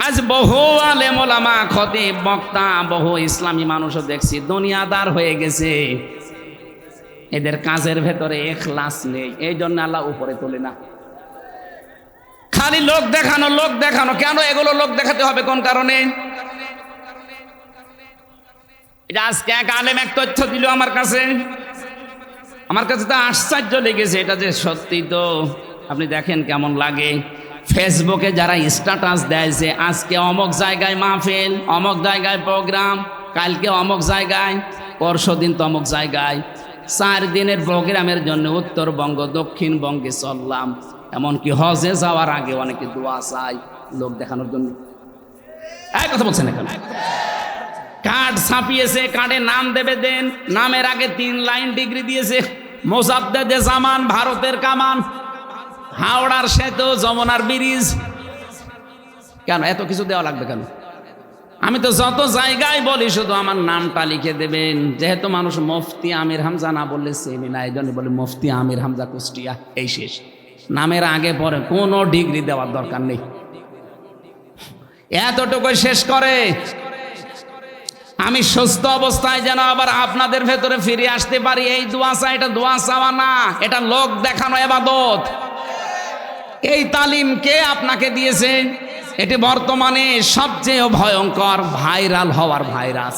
আজ বহু আলেম ওলামা, খতিব, বক্তা, বহু ইসলামী মানুষও দেখছি দুনিয়াদার হয়ে গেছে। এদের কাজের ভেতরে ইখলাস নেই, এই জন্য আল্লাহ উপরে তোলে না। খালি লোক দেখানো, লোক দেখানো। কেন এগুলো লোক দেখাতে হবে? কোন কারণে? আজকে এক আলেম এক তথ্য দিল আমার কাছে তো আশ্চর্য লেগেছে। এটা যে সত্যি তো আপনি দেখেন কেমন লাগে। ফেসবুকে যারা স্ট্যাটাস দেয় যে আজকে অমুক জায়গায় মাহফিল, অমুক জায়গায় প্রোগ্রাম, কালকে অমুক জায়গায়, পরশুদিন তমুক জায়গায়, 4 দিনের প্রোগ্রামের জন্য উত্তরবঙ্গ দক্ষিণবঙ্গে চললাম। এমনকি হজে যাওয়ার আগে অনেকে দোয়া চায় লোক দেখানোর জন্য। এক কথা বলছেন এখন? কার্ড ছাপিয়েছে, কার্ডে নাম দেবে দেন, নামের আগে 3 লাইন ডিগ্রি দিয়েছে। মোসাদ্দেদে জামান, ভারতের কামান, হাওড়ার সেতু, যমুনার ব্রিজ। কেন এত কিছু দেওয়া লাগবে কেন? আমি তো যত জায়গায় বলি শুধু আমার নামটা লিখে দেবেন। যেহেতু মানুষ মুফতি আমির হামজা না বললে চেনে না, এই জন্য বলে মুফতি আমির হামজা কুষ্টিয়া, এই শেষ। নামের আগে পরে কোনো ডিগ্রি দেওয়ার দরকার নেই। এতটুকু শেষ করে আমি সুস্থ অবস্থায় যেন আবার আপনাদের ভেতরে ফিরে আসতে পারি, এই দোয়া চাই। এটা দোয়া চাওয়া না, এটা লোক দেখানো ইবাদত। এই তালিম কে আপনাকে দিয়েছে? এটি বর্তমানে সবচেয়ে ভয়ঙ্কর ভাইরাল হওয়ার ভাইরাস।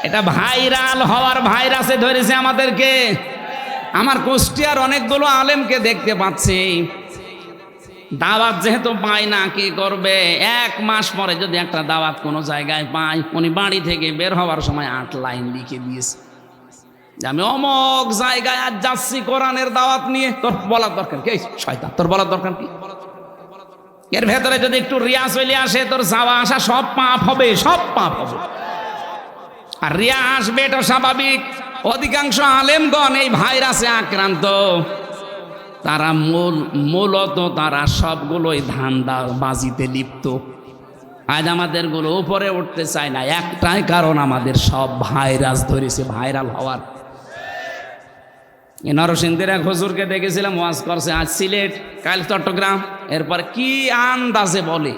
এটা ভাইরাল হওয়ার ভাইরাসে ধরেছে আমাদেরকে। আমার কুষ্টিয়ার অনেকগুলো আলেমকে দেখতে পাচ্ছি দাওয়াত যেহেতু পায় না, কি করবে? 1 মাস পরে যদি একটা দাওয়াত কোনো জায়গায় পায়, উনি বাড়ি থেকে বের হওয়ার সময় 8 লাইন লিখে দিয়েছে যে আমি অমক জায়গায় আজ যাচ্ছি কোরআনের দাওয়াত নিয়ে। তোর বলার দরকার কি? শয়তান, তোর বলার দরকার কি? এর ভেতরে যদি একটু রিয়া চলে আসে, তোর যাওয়া আসা সব পাপ হবে, সব পাপ হবে। আর রিয়া আসবে, এটা স্বাভাবিক। অধিকাংশ আলেমগণ এই ভাইরাসে আক্রান্ত। তারা মূলত তারা সবগুলোই ধান্দাবাজিতে লিপ্ত। আজ আমাদের গুলো উপরে উঠতে চায় না, একটাই কারণ, আমাদের সব ভাইরাস ধরেছে, ভাইরাল হওয়ার। নরসিংদীর এক হুজুরকে দেখেছিলাম, ওয়াজ করছে, আজ সিলেট, কাল চট্টগ্রাম, এরপর কি আন্দাজে বলে।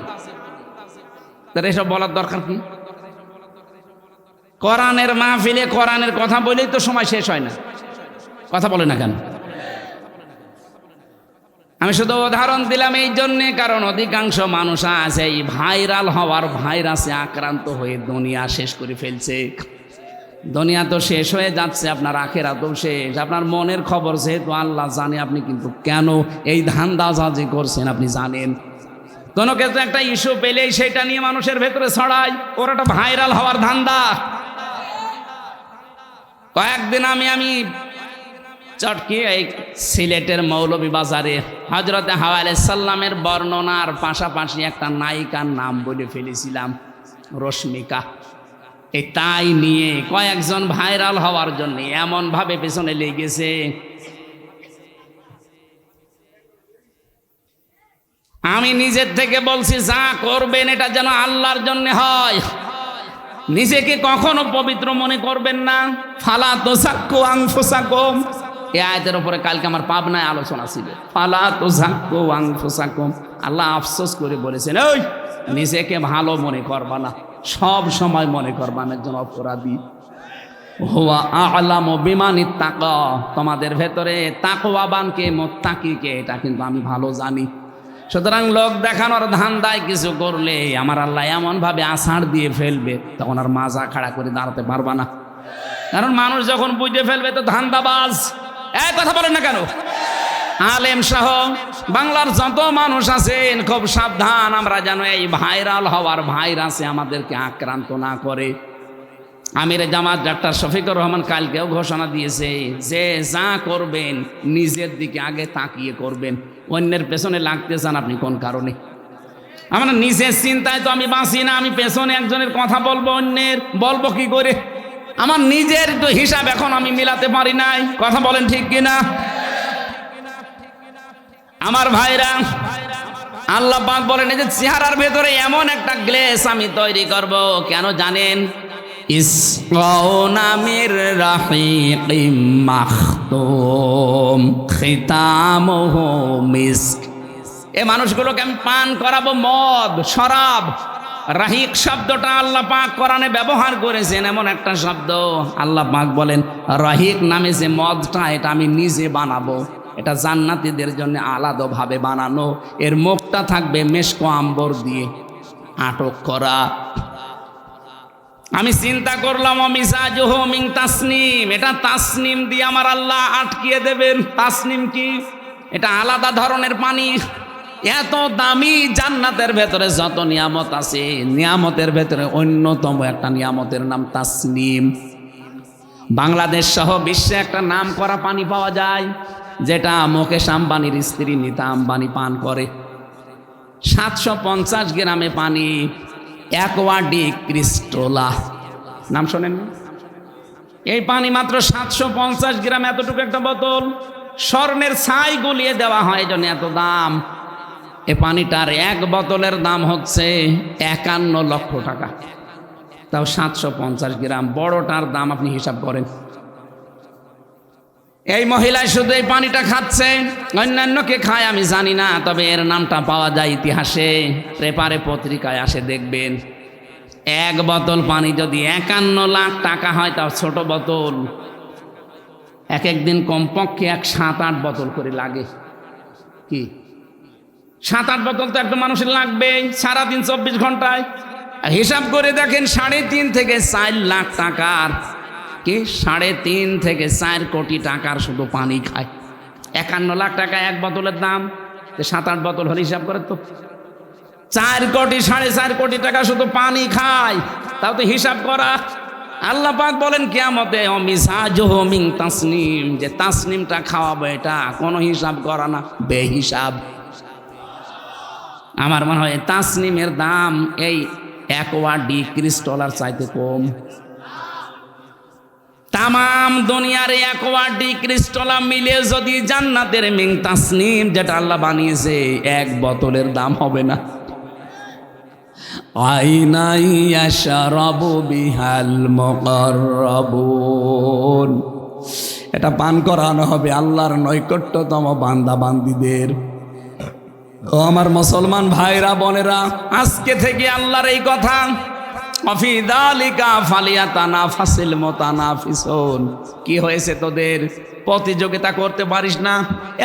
তার এসব বলার দরকার কি? কোরআনের মাহফিলে কোরআনের কথা বলেই তো সময় শেষ হয় না, কথা বলে না কেন? আমি শুধু উদাহরণ দিলাম এই জন্যে, কারণ অধিকাংশ মানুষ আছে এই ভাইরাল হওয়ার ভাইরাসে আক্রান্ত হয়ে দুনিয়া শেষ করে ফেলছে। দুনিয়া তো শেষ হয়ে যাচ্ছে, আপনার আখিরাতও শেষ। আপনার মনের খবর যেহেতু আল্লাহ জানে, আপনি কিন্তু কেন এই ধান্দাবাজি করছেন আপনি জানেন। কোনো ক্ষেত্রে একটা ইস্যু পেলেই সেটা নিয়ে মানুষের ভেতরে ছড়ায়, ওর একটা ভাইরাল হওয়ার ধান্দা। কয়েকদিন আমি চটকি এই সিলেটের মৌলভীবাজারে হযরতে হাওয়া আলাইহিস সালামের বর্ণনার পাশাপাশি একটা নায়িকার নাম বলে ফেলেছিলাম, রশ্মিকা। এই তাই নিয়ে কয়েকজন ভাইরাল হওয়ার জন্য এমন ভাবে পেছনে লেগেছে। আমি নিজের থেকে বলছি, যা করবেন এটা যেন আল্লাহর জন্য হয়। নিজেকে কখনো পবিত্র মনে করবেন না। ফালা তুযাক্কু আনফুসাকুম, এই আয়াতের উপরে কালকে আমার পাবনায় আলোচনা ছিল। ফালা তুযাক্কু আনফুসাকুম, আল্লাহ আফসোস করে বলেছেন, ওই নিজেকে ভালো মনে করবা না, সব সময় মনে করবা আমি একজন অপরাধী। হুয়া আ'লামু বিমানিত্তাকা, তোমাদের ভেতরে তাকওয়াবানকে মুত্তাকিকে এটা কিন্তু আমি ভালো জানি। সুতরাং লোক দেখানোর ধান্দায় কিছু করলে আমার আল্লাহ এমন ভাবে আছাড় দিয়ে ফেলবে, তখন আর মাজা খাড়া করে দাঁড়াতে পারবা না। কারণ মানুষ যখন বুঝে ফেলবে তো ধান্দাবাজ। এক কথা বলেন না কেন? আলেম সহ বাংলার যত মানুষ আছেন, খুব সাবধান, আমরা যেন এই ভাইরাল হওয়ার ভাইরাসে আমাদেরকে আক্রান্ত না করে। আমির জামাত ডাক্তার শফিকুর রহমান কালকেও ঘোষণা দিয়েছে যে যা করবেন নিজের দিকে আগে তাকিয়ে করবেন। অন্যের পেছনে লাগতে চান আপনি কোন কারণে? আমার নিজের চিন্তায় তো আমি বাঁচি না। আমি পেছনে একজনের কথা বলবো, অন্যের বলবো কি করে? আমার নিজের তো হিসাব এখন আমি মিলাতে পারি নাই, কথা বলেন ঠিক কিনা? আমার ভাইরা, আল্লাহ পাক বলেন এই যে চেহারার ভেতরে এমন একটা গ্লেস আমি তৈরি করব, কেন জানেন? ইসকাউনা মির রাহিকিম মাখতুম খিতামুহু মিস্ক, এই মানুষগুলোকে আমি পান করাবো মদ, শরাব। রাহিক শব্দটা আল্লাহ পাক কোরআনে ব্যবহার করেছেন, এমন একটা শব্দ। আল্লাহ পাক বলেন রাহিক নামে যে মদটা, এটা আমি নিজে বানাবো। এটা জান্নাতীদের জন্য আলাদাভাবে বানানো। এর মুখটা থাকবে মেশক আম্বর দিয়ে আটক করা। আমি চিন্তা করলাম মিজাজুহু মিন তাসনিম, এটা তাসনিম দিয়ে আমার আল্লাহ আটকিয়ে দেবেন। তাসনিম কি? এটা আলাদা ধরনের পানি। এত দামি জান্নাতের ভেতরে যত নিয়ামত আছে, নিয়ামতের ভেতরে অন্যতম একটা নিয়ামতের নাম তাসনিম। বাংলাদেশ সহ বিশ্বে একটা নাম করা পানি পাওয়া যায়, যেটা মুকেশ আম্বানির স্ত্রী নীতা আম্বানি পান করে। 750 গ্রামে পানি, অ্যাকোয়াডি ক্রিস্টোলা, নাম শোনেন? এই পানি মাত্র 750 গ্রাম, এতটুকু একটা বোতল। স্বর্ণের ছাই গলিয়ে দেওয়া হয়, এই জন্য এত দাম। এ পানিটার এক বোতলের দাম হচ্ছে 51 লক্ষ টাকা, তাও 750 গ্রাম। বড়টার দাম আপনি হিসাব করেন। এই মহিলায় শুধু এই পানিটা খাচ্ছে, অন্যান্য কে খায় আমি জানি না, তবে এর নামটা পাওয়া যায় ইতিহাসে, পেপারে পত্রিকায় আসে, দেখবেন। এক বোতল পানি যদি 51 লাখ টাকা হয়, তাও ছোট বোতল এক একদিন কমপক্ষে 7-8 বোতল করে লাগে। কি 7-8 বোতল তো একটা মানুষের লাগবে সারাদিন 24 ঘন্টায়। হিসাব করে দেখেন, 3.5 থেকে 4 লাখ টাকার, কি 3.5 থেকে 4 কোটি টাকার শুধু পানি খায়। 51 লাখ টাকা এক বোতলের দাম। 7-8 বোতল হলে হিসাব করে তো 4 কোটি 4.5 কোটি টাকা শুধু পানি খায়, তাও তো হিসাব করা। আল্লাহ পাক বলেন কিয়ামতে অমিজাজুহু মিন তাসনিম, যে তাসনিমটা খাওয়াবো এটা কোনো হিসাব করা না, বেহিসাব। আমার মনে হয় তাসনিমের দাম এই $1 ক্রিস্টালের চাইতে কম। তামাম দুনিয়ার $1 ক্রিস্টাল মিলে যদি জান্নাতের মিন তাসনিম যেটা আল্লাহ বানিয়েছে 1 বোতলের দাম হবে না। আইনাই ইয়াশরাবু বিহাল মুকাররাবুন, এটা পান করানো হবে আল্লাহর নৈকট্যতম বান্দা বান্দীদের। ও আমার মুসলমান ভাইরা বোনেরা, আজকে থেকে আল্লাহর এই কথা, অফি যালিকা ফালিয়াতানাফাসিল মুতানাফিসুন, কি হয়েছে তোদের? প্রতিযোগিতা করতে পারিস না?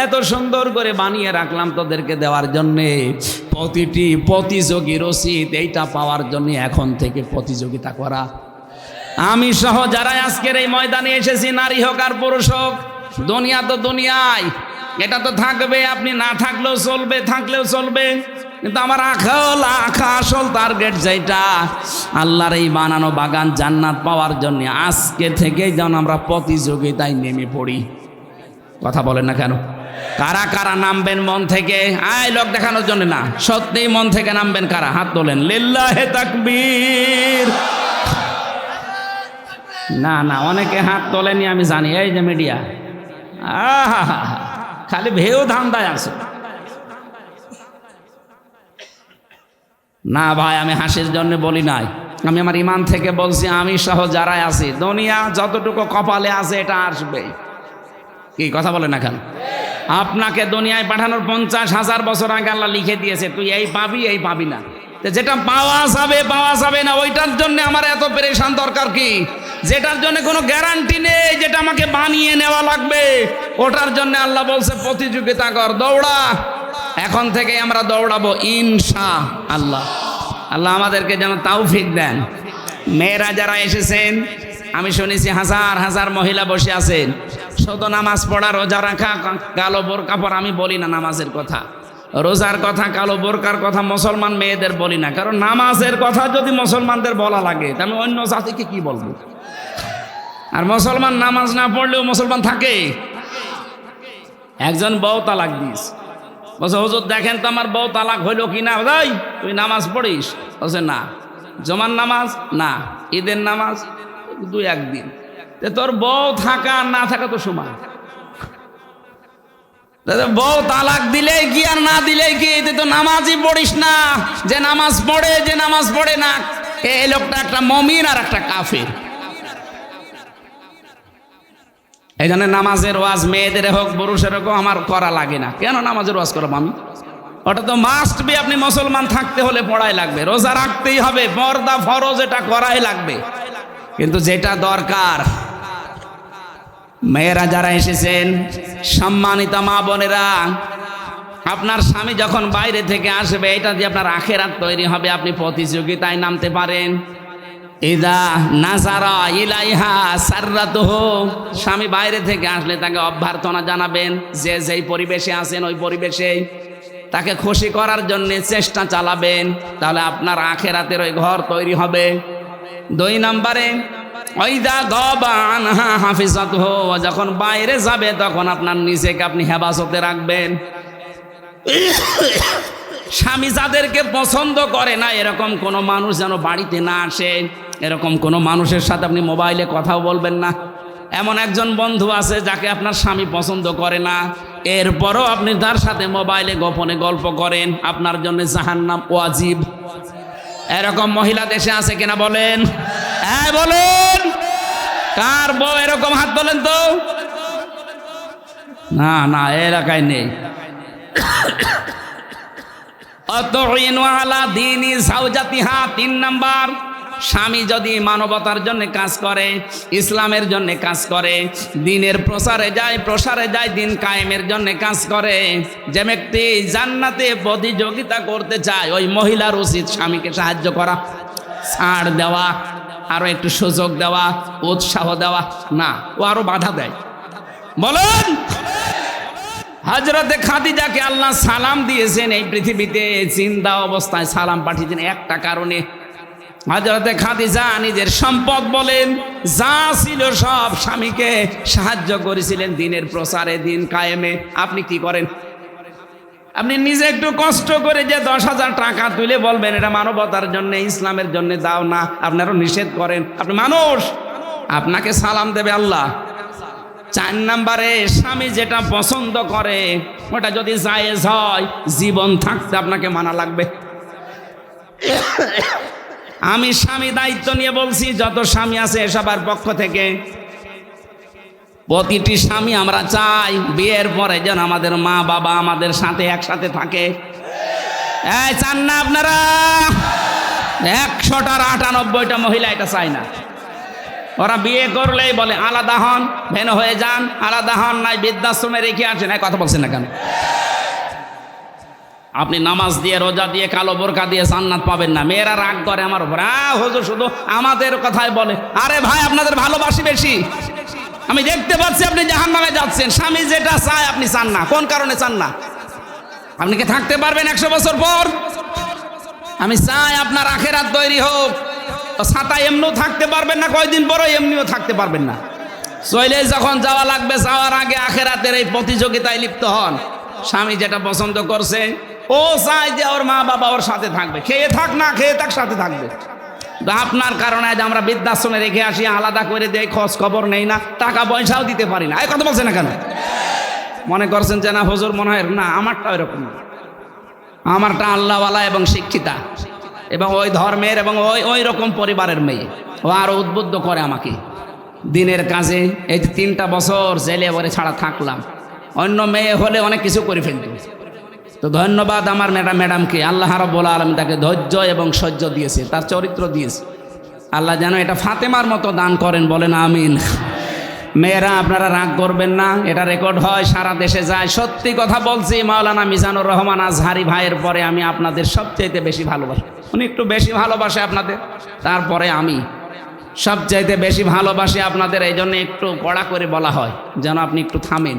এত সুন্দর করে বানিয়ে রাখলাম তোদেরকে দেওয়ার জন্যে, প্রতিটি প্রতিযোগী রসিদ এইটা পাওয়ার জন্য এখন থেকে প্রতিযোগিতা করা। আমি সহ যারা আজকের এই ময়দানে এসেছি, নারী হোক আর পুরুষ হোক, দুনিয়া তো দুনিয়ায়, এটা তো থাকবে, আপনি না থাকলেও চলবে, থাকলেও চলবে, কিন্তু আমার আসল টার্গেট যেটা আল্লাহর এই বানানো বাগান জান্নাত পাওয়ার জন্য আজকে থেকেই যেন আমরা প্রতিযোগিতায় নেমে পড়ি। কথা বলেন না কেন? কারা কারা নামবেন মন থেকে? আয় লোক দেখানোর জন্য না, সত্যিই মন থেকে নামবেন কারা? হাত তোলেন। লিল্লাহে তাকবীর। না না, অনেকে হাত তোলেনি আমি জানি, এই যে মিডিয়া, আহা খালি ভেউ ধান্দায় আছে। না ভাই, আমি হাসির জন্য বলি নাই, আমি আমার ইমান থেকে বলছি। আমি সহ যারাই আছি, দুনিয়া যতটুকু কপালে আছে এটা আসবে। কি কথা বলে না কেন? আপনাকে দুনিয়ায় পাঠানোর 50,000 বছর আগে আল্লাহ লিখে দিয়েছে, তুই এই পাবি এই পাবি না। যেটা পাওয়া যাবে না, ওইটার জন্য আমার এত পেরেশান দরকার কি? যেটার জন্য কোনো গ্যারান্টি নেই, যেটা আমাকে বানিয়ে নেওয়া লাগবে, ওটার জন্য আল্লাহ বলছে প্রতিযোগিতা কর, দৌড়া। এখন থেকে আমরা দৌড়াবো ইনশাআল্লাহ। আল্লাহ আমাদেরকে যেন তৌফিক দেন। মেয়েরা যারা এসেছেন, আমি শুনেছি হাজার হাজার মহিলা বসে আছেন, শুধু নামাজ পড়া, রোজা রাখা, কালো বোরকা পরা। আমি বলি না নামাজের কথা, রোজার কথা, কালো বোরকার কথা মুসলমান মেয়েদের বলি না, কারণ নামাজের কথা যদি মুসলমানদের বলা লাগে তা আমি অন্য জাতিকে কি বলবো? আর মুসলমান নামাজ না পড়লেও মুসলমান থাকে। একজন বউ তালাক দিস, বলছে হুজুর দেখেন তো আমার বউ তালাক হইল কিনা। ভাই তুই নামাজ পড়িস? বলছে না। জমার নামাজ? না। ঈদের নামাজ? 2-1 দিন। তোর বউ থাকা আর না থাকা তো সমান। বউ তালাক দিলেই কি আর না দিলেই কি? তুই তো নামাজই পড়িস না। যে নামাজ পড়ে, যে নামাজ পড়ে না, এই লোকটা একটা মুমিন আর একটা কাফির। এই জন্য নামাজের ওয়াজ মেয়েদের হোক পুরুষের হোক আমার করা লাগে না। কেন নামাজের ওয়াজ করবো আমি? ওটা তো মাস্ট বি, আপনি মুসলমান থাকতে হলে পড়াই লাগবে, রোজা রাখতেই হবে, পর্দা ফরজ এটা করাই লাগবে। কিন্তু যেটা দরকার, মেয়েরা যারা এসেছেন, সম্মানিত মা বোনেরা, আপনার স্বামী যখন বাইরে থেকে আসবে, এটা দিয়ে আপনার আখিরাত তৈরি হবে, আপনি প্রতিযোগিতায় নামতে পারেন। ইদা নাজারা ইলাইহা সাররাতুহু, স্বামী বাইরে থেকে আসলে তাকে অভ্যর্থনা জানাবেন। যে যেই পরিবেশে আছেন ওই পরিবেশে তাকে খুশি করার জন্য চেষ্টা চালাবেন, তাহলে আপনার আখিরাতের ওই ঘর তৈরি হবে। 2 নম্বরে ওইদা গাবা আনহা হাফিজাতুহু, যখন বাইরে যাবে তখন আপনার নিজেকে আপনি হেফাজতে রাখবেন। স্বামী যাদেরকে পছন্দ করে না এরকম কোনো মানুষ যেন বাড়িতে না আসে। এরকম কোনো মানুষের সাথে আপনি মোবাইলে কথাও বলবেন না। এমন একজন বন্ধু আছে যাকে আপনার স্বামী পছন্দ করে না, এরপরও আপনি তার সাথে মোবাইলে গোপনে গল্প করেন, আপনার জন্য জাহান্নাম ওয়াজিব। এরকম মহিলা দেশে আছে কিনা বলেন? হ্যাঁ বলেন। কার বউ এরকম? হাত বলেন তো। না না, এলাকায় নেই। অতইনু আলা দীনি যাওজাতিহা। 3 নাম্বার, স্বামী যদি মানবতার জন্য কাজ করে, ইসলামের জন্য কাজ করে, দিনের প্রসারে যায়, দিন কায়েমের জন্য কাজ করে, যে ব্যক্তি জান্নাতে প্রতিযোগিতা করতে চায়, ওই মহিলার উচিত স্বামীকে সাহায্য করা, ছাড় দেওয়া, আরো একটু সুযোগ দেওয়া, উৎসাহ দেওয়া না। ও আরো বাধা দেয়। বলেন হযরতে খাদিজাকে আল্লাহ সালাম দিয়েছেন এই পৃথিবীতে, জিন্দা অবস্থায় সালাম পাঠিয়েছেন একটা কারণে। হযরতে খাদিজা নিজের সম্পদ বলেন যা ছিল সব স্বামীকে সাহায্য করেছিলেন দিনের প্রচারে, দিন কায়েমে। আপনি কি করেন? আপনি নিজে একটু কষ্ট করে যে 10,000 টাকা তুলে বলবেন এটা মানবতার জন্য, ইসলামের জন্য দাও না, আপনারও নিষেধ করেন। আপনি মানুষ, আপনাকে সালাম দেবে আল্লাহ। 4 নম্বরে স্বামী যেটা পছন্দ করে ওটা যদি জায়েজ হয়, জীবন থাকতে আপনাকে মানা লাগবে। আমি স্বামী দায়িত্ব নিয়ে বলছি, যত স্বামী আছে সবার পক্ষ থেকে প্রতিটি স্বামী আমরা চাই বিয়ের পরে যেন আমাদের মা বাবা আমাদের সাথে একসাথে থাকে। এই চান না আপনারা? 100টার 98টা মহিলা এটা চায় না। ওরা বিয়ে করলেই বলে আলাদা হন, ভেন হয়ে যান, আলাদা হন, নাই বৃদ্ধাশ্রমে রেখে আসেন। কথা বলছেন না কেন? আপনি নামাজ দিয়ে রোজা দিয়ে কালো বোরকা দিয়ে জান্নাত পাবেন না। মেয়েরা রাগ করে আমার উপর, হুজুর শুধু আমাদের কথাই বলে। আরে ভাই, আপনাদের ভালোবাসি বেশি। আমি দেখতে পাচ্ছি আপনি জাহান্নামে যাচ্ছেন। স্বামী যেটা চায় আপনি চান না, কোন কারণে চান না? আপনি কি থাকতে পারবেন 100 বছর পর? আমি চাই আপনার আখেরাত তৈরি হোক। ছাতা এমনিও থাকতে পারবেন না, কয়দিন পরও এমনিও থাকতে পারবেন না। চলে যখন যাওয়া লাগবে, যাওয়ার আগে আখেরাতের এই প্রতিযোগিতায় লিপ্ত হন। স্বামী যেটা পছন্দ করছে ও চায় যে ওর মা বাবা ওর সাথে থাকবে, খেয়ে থাক না খেয়ে থাক সাথে থাকবে। আপনার কারণে আজ আমরা বৃদ্ধাশ্রমে রেখে আসি, আলাদা করে দেয়, খোঁজ খবর নেই না, টাকা পয়সাও দিতে পারি না। এই কথা বলছেন না কেন? মনে করছেন যে না হুজুর মনে হয় না, আমারটা এরকম না। আমারটা আল্লাহওয়ালা এবং শিক্ষিতা এবং ওই ধর্মের এবং ওই রকম পরিবারের মেয়ে। ও আরো উদ্বুদ্ধ করে আমাকে দিনের কাজে। এই 3টা বছর জেলে বলে ছাড়া থাকলাম, অন্য মেয়ে হলে অনেক কিছু করে ফেলত। তো ধন্যবাদ আমার ম্যাডামকে, আল্লাহ রাব্বুল আলামিন তাকে ধৈর্য এবং সহ্য দিয়েছে, তার চরিত্র দিয়েছে। আল্লাহ যেন এটা ফাতেমার মতো দান করেন, বলেন আমিন। মেয়েরা আপনারা রাগ করবেন না, এটা রেকর্ড হয়, সারা দেশে যায়। সত্যি কথা বলছি, মাওলানা মিজানুর রহমান আজহারি ভাইয়ের পরে আমি আপনাদের সবচাইতে বেশি ভালোবাসি। উনি একটু বেশি ভালোবাসে আপনাদের, তারপরে আমি সবচাইতে বেশি ভালোবাসি আপনাদের। এই জন্য একটু কড়া করে বলা হয় যেন আপনি একটু থামেন।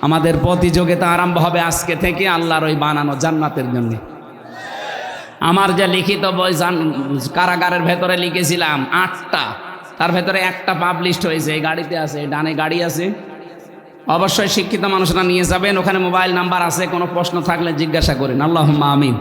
আমাদের প্রতিযোগিতা আরম্ভ হবে আজকে থেকে আল্লাহর ওই বানানো জান্নাতের জন্য। আমার যে লিখিত বই কারাগারের ভেতরে লিখেছিলাম 8টা, তার ভেতরে একটা পাবলিশড হয়েছে। এই গাড়িতে আছে, ডানে গাড়ি আছে। অবশ্যই শিক্ষিত মানুষরা নিয়ে যাবেন, ওখানে মোবাইল নাম্বার আছে, কোনো প্রশ্ন থাকলে জিজ্ঞাসা করেন। আল্লাহুম্মা আমিন।